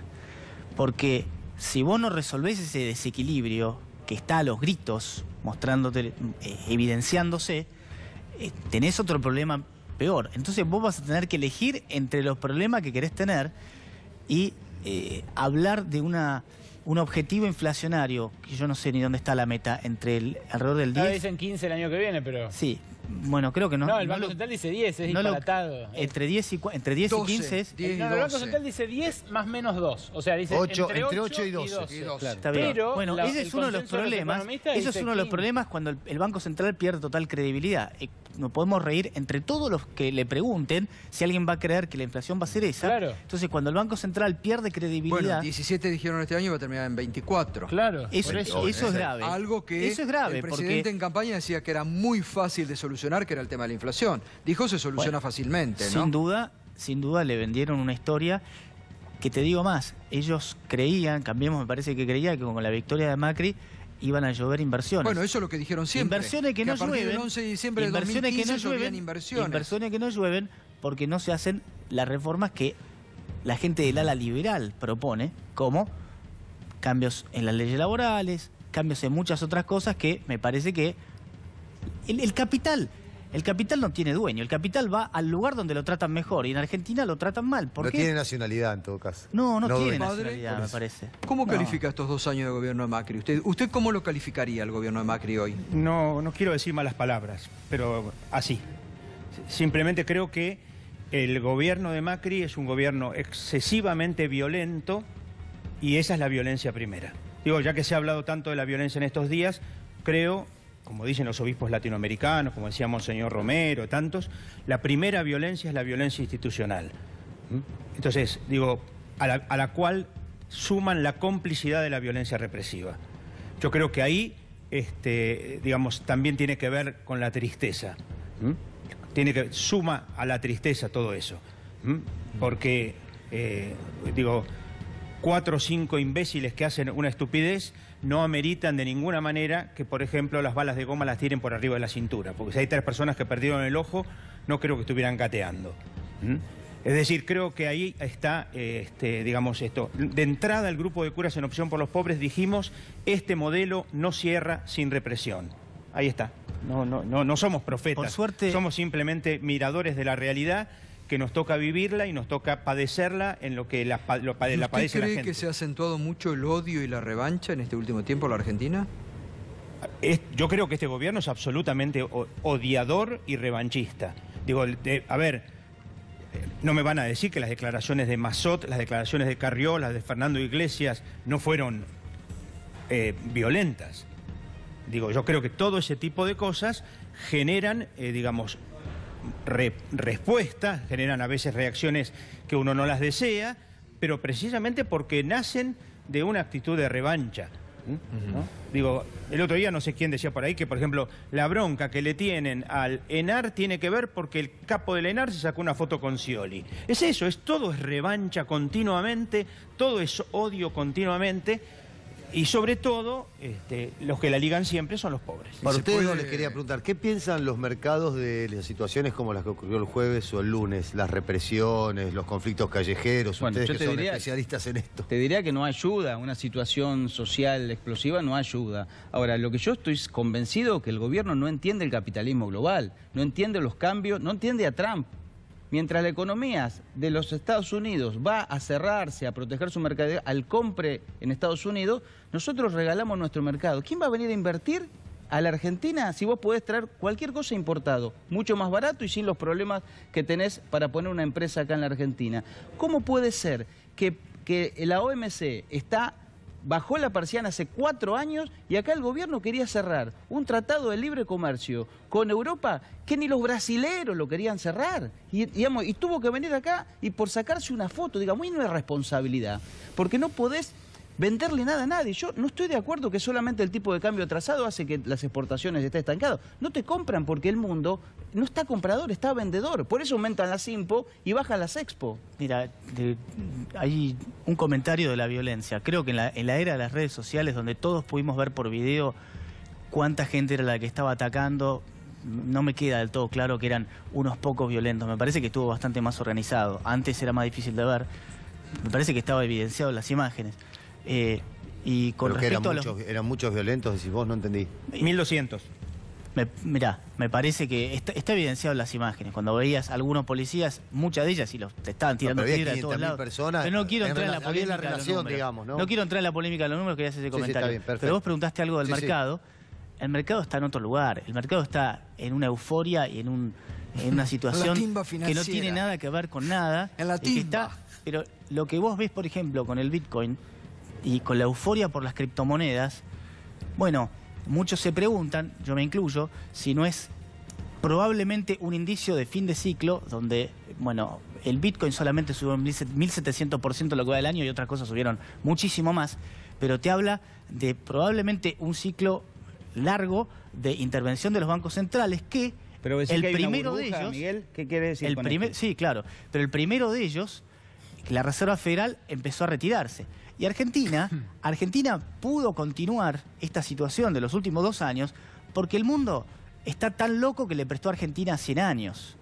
Porque si vos no resolvés ese desequilibrio que está a los gritos, mostrándote, evidenciándose, tenés otro problema peor. Entonces vos vas a tener que elegir entre los problemas que querés tener y hablar de un objetivo inflacionario, que yo no sé ni dónde está la meta, entre alrededor del 10... dicen 15 el año que viene, pero... Sí, bueno, creo que no. No, el Banco Central dice 10, es disparatado. Entre 10 y 15 es... El Banco Central dice 10 más menos 2. O sea, dice 8, entre 8 y 12. Claro. Está bien. Pero bueno, ese es uno de los problemas. Eso es uno de los problemas cuando el Banco Central pierde total credibilidad. Nos podemos reír entre todos los que le pregunten si alguien va a creer que la inflación va a ser esa. Claro. Entonces, cuando el Banco Central pierde credibilidad... Bueno, 17 dijeron este año y va a terminar en 24. Claro. Eso es grave. Algo que eso es grave, el presidente en campaña decía que era muy fácil de solucionar, que era el tema de la inflación. Dijo se soluciona fácilmente, ¿no? Sin duda le vendieron una historia que, te digo más, ellos creían, Cambiemos me parece que creía que con la victoria de Macri iban a llover inversiones. Bueno, eso es lo que dijeron siempre. Inversiones que no a partir llueven. del 11 de diciembre de 2015 llovían inversiones. Inversiones que no llueven porque no se hacen las reformas que la gente del ala liberal propone, como cambios en las leyes laborales, cambios en muchas otras cosas que me parece que el capital no tiene dueño. El capital va al lugar donde lo tratan mejor y en Argentina lo tratan mal. ¿Por qué? No tiene nacionalidad en todo caso. No tiene dueño. nacionalidad, me parece. ¿Cómo califica estos 2 años de gobierno de Macri? ¿Usted cómo lo calificaría el gobierno de Macri hoy? No quiero decir malas palabras, pero así. Simplemente creo que el gobierno de Macri es un gobierno excesivamente violento y esa es la violencia primera. Digo, ya que se ha hablado tanto de la violencia en estos días, creo, como dicen los obispos latinoamericanos, como decía Monseñor Romero, tantos, la primera violencia es la violencia institucional. Entonces, digo, a la cual suman la complicidad de la violencia represiva. Yo creo que ahí, digamos, también tiene que ver con la tristeza. Suma a la tristeza todo eso. Porque, digo, 4 o 5 imbéciles que hacen una estupidez no ameritan de ninguna manera que, por ejemplo, las balas de goma las tiren por arriba de la cintura. Porque si hay 3 personas que perdieron el ojo, no creo que estuvieran gateando. Es decir, creo que ahí está, digamos, esto. De entrada, el grupo de curas en Opción por los Pobres dijimos, este modelo no cierra sin represión. Ahí está. No somos profetas. Por suerte... Somos simplemente miradores de la realidad, que nos toca vivirla y nos toca padecerla en lo que la padece la gente. ¿Usted cree que se ha acentuado mucho el odio y la revancha en este último tiempo en la Argentina? Yo creo que este gobierno es absolutamente odiador y revanchista. Digo, a ver, no me van a decir que las declaraciones de Massot, las declaraciones de Carrió, las de Fernando Iglesias no fueron violentas. Digo, yo creo que todo ese tipo de cosas generan, digamos, respuesta, generan a veces reacciones que uno no las desea, pero precisamente porque nacen de una actitud de revancha. ¿No? Digo, el otro día no sé quién decía por ahí que, por ejemplo, la bronca que le tienen al ENAR tiene que ver porque el capo del ENAR se sacó una foto con Scioli. Es eso, todo es revancha continuamente, todo es odio continuamente. Y sobre todo, los que la ligan siempre son los pobres. Para ustedes no les quería preguntar, ¿qué piensan los mercados de las situaciones como las que ocurrió el jueves o el lunes? Las represiones, los conflictos callejeros, Bueno, ustedes que son especialistas en esto. Te diría que no ayuda, una situación social explosiva no ayuda. Ahora, lo que yo estoy convencido es que el gobierno no entiende el capitalismo global, no entiende los cambios, no entiende a Trump. Mientras la economía de los Estados Unidos va a cerrarse, a proteger su mercado, al compre en Estados Unidos, nosotros regalamos nuestro mercado. ¿Quién va a venir a invertir a la Argentina si vos podés traer cualquier cosa importado, mucho más barato y sin los problemas que tenés para poner una empresa acá en la Argentina? ¿Cómo puede ser que la OMC bajó la persiana hace 4 años y acá el gobierno quería cerrar un tratado de libre comercio con Europa que ni los brasileros lo querían cerrar? Y tuvo que venir acá y por sacarse una foto, digamos, y no es responsabilidad, porque no podés venderle nada a nadie. Yo no estoy de acuerdo que solamente el tipo de cambio atrasado hace que las exportaciones estén estancadas. No te compran porque el mundo no está comprador, está vendedor. Por eso aumentan las IMPO y bajan las Expo. Mira, hay un comentario de la violencia. Creo que en la era de las redes sociales, donde todos pudimos ver por video cuánta gente era la que estaba atacando, no me queda del todo claro que eran unos pocos violentos. Me parece que estuvo bastante más organizado. Antes era más difícil de ver. Me parece que estaba evidenciado en las imágenes. Y con respecto a eran muchos violentos, decís vos, no entendí. 1200. Mirá, me parece que está evidenciado en las imágenes. Cuando veías a algunos policías, muchas de ellas te estaban tirando piedras de todos lados. Personas, pero no quiero entrar en la polémica de los números. Digamos, ¿no? No quiero entrar en la polémica de los números, quería hacer ese comentario. Sí, está bien, pero vos preguntaste algo del mercado. Sí. El mercado está en otro lugar. El mercado está en una euforia y en una situación que no tiene nada que ver con nada. En la timba. Pero lo que vos ves, por ejemplo, con el Bitcoin y con la euforia por las criptomonedas, bueno, muchos se preguntan, yo me incluyo, si no es probablemente un indicio de fin de ciclo donde, bueno, el Bitcoin solamente subió un 1700% lo que va del año y otras cosas subieron muchísimo más, pero te habla de probablemente un ciclo largo de intervención de los bancos centrales que pero el que primero burbuja, de ellos, Miguel, ¿qué quiere decir con esto? Sí, claro, pero el primero de ellos, la Reserva Federal empezó a retirarse. Y Argentina pudo continuar esta situación de los últimos 2 años porque el mundo está tan loco que le prestó a Argentina 100 años.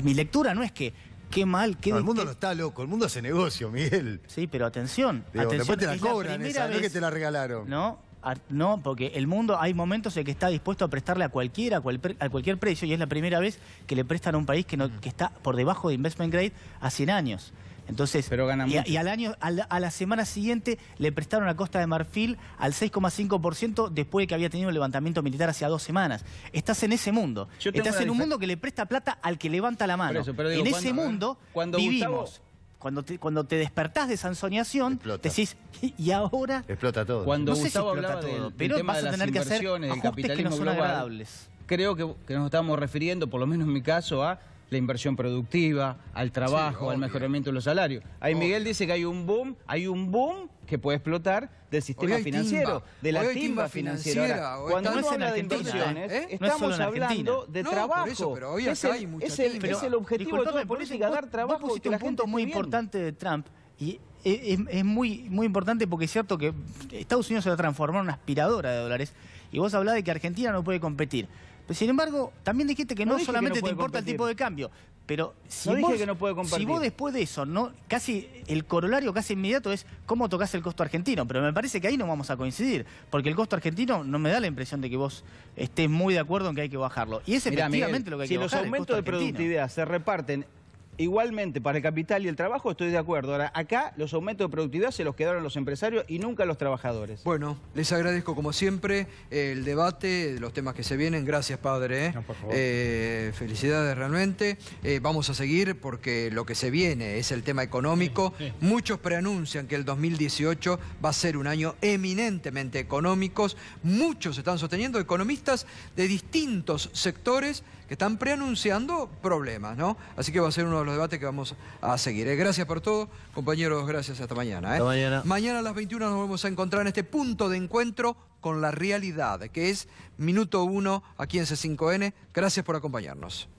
Mi lectura no es que qué mal, qué... No, el mundo no está loco, el mundo hace negocio, Miguel. Sí, pero atención. Después te la cobran esa, no es que te la regalaron. No, porque el mundo hay momentos en que está dispuesto a prestarle a cualquiera, a cualquier precio, y es la primera vez que le prestan a un país que está por debajo de investment grade a 100 años. Entonces, pero gana mucho. Y a la semana siguiente le prestaron a Costa de Marfil al 6,5% después de que había tenido un levantamiento militar hace 2 semanas. Estás en ese mundo. Estás en un mundo que le presta plata al que levanta la mano. Pero digo, en ese mundo vivimos. Cuando te despertás de esa ensoñación, decís, ¿y ahora? Explota todo. Cuando no sé Gustavo si explota hablaba todo, del pero tema vas a tener que hacer ajustes que no son agradables. Creo que nos estamos refiriendo, por lo menos en mi caso, a la inversión productiva, al trabajo, al mejoramiento de los salarios. Ahí Miguel dice que hay un boom que puede explotar del sistema financiero, de la timba financiera. Ahora, cuando uno habla de inversiones, estamos hablando de trabajo. Por eso, pero hoy acá hay mucha es el objetivo de toda política, dar trabajo. Vos pusiste un punto muy importante de Trump y es muy importante porque es cierto que Estados Unidos se va a transformar en una aspiradora de dólares y vos hablás de que Argentina no puede competir. Pero sin embargo, también dijiste que no solamente te importa el tipo de cambio, pero si vos después de eso, casi el corolario casi inmediato es cómo tocás el costo argentino, pero me parece que ahí no vamos a coincidir, porque el costo argentino no me da la impresión de que vos estés muy de acuerdo en que hay que bajarlo. Y es efectivamente lo que hay que bajar. Si los aumentos de productividad se reparten igualmente para el capital y el trabajo estoy de acuerdo. Ahora, acá los aumentos de productividad se los quedaron los empresarios y nunca los trabajadores. Bueno, les agradezco como siempre el debate, los temas que se vienen. Gracias, padre. No, por favor. Felicidades realmente. Vamos a seguir porque lo que se viene es el tema económico. Sí, sí. Muchos preanuncian que el 2018 va a ser un año eminentemente económico. Muchos están sosteniendo, economistas de distintos sectores que están preanunciando problemas, ¿no? Así que va a ser uno de los debates que vamos a seguir. Gracias por todo, compañeros, gracias, hasta mañana. Hasta mañana. Mañana a las 21 nos vamos a encontrar en este punto de encuentro con la realidad, que es Minuto 1 aquí en C5N. Gracias por acompañarnos.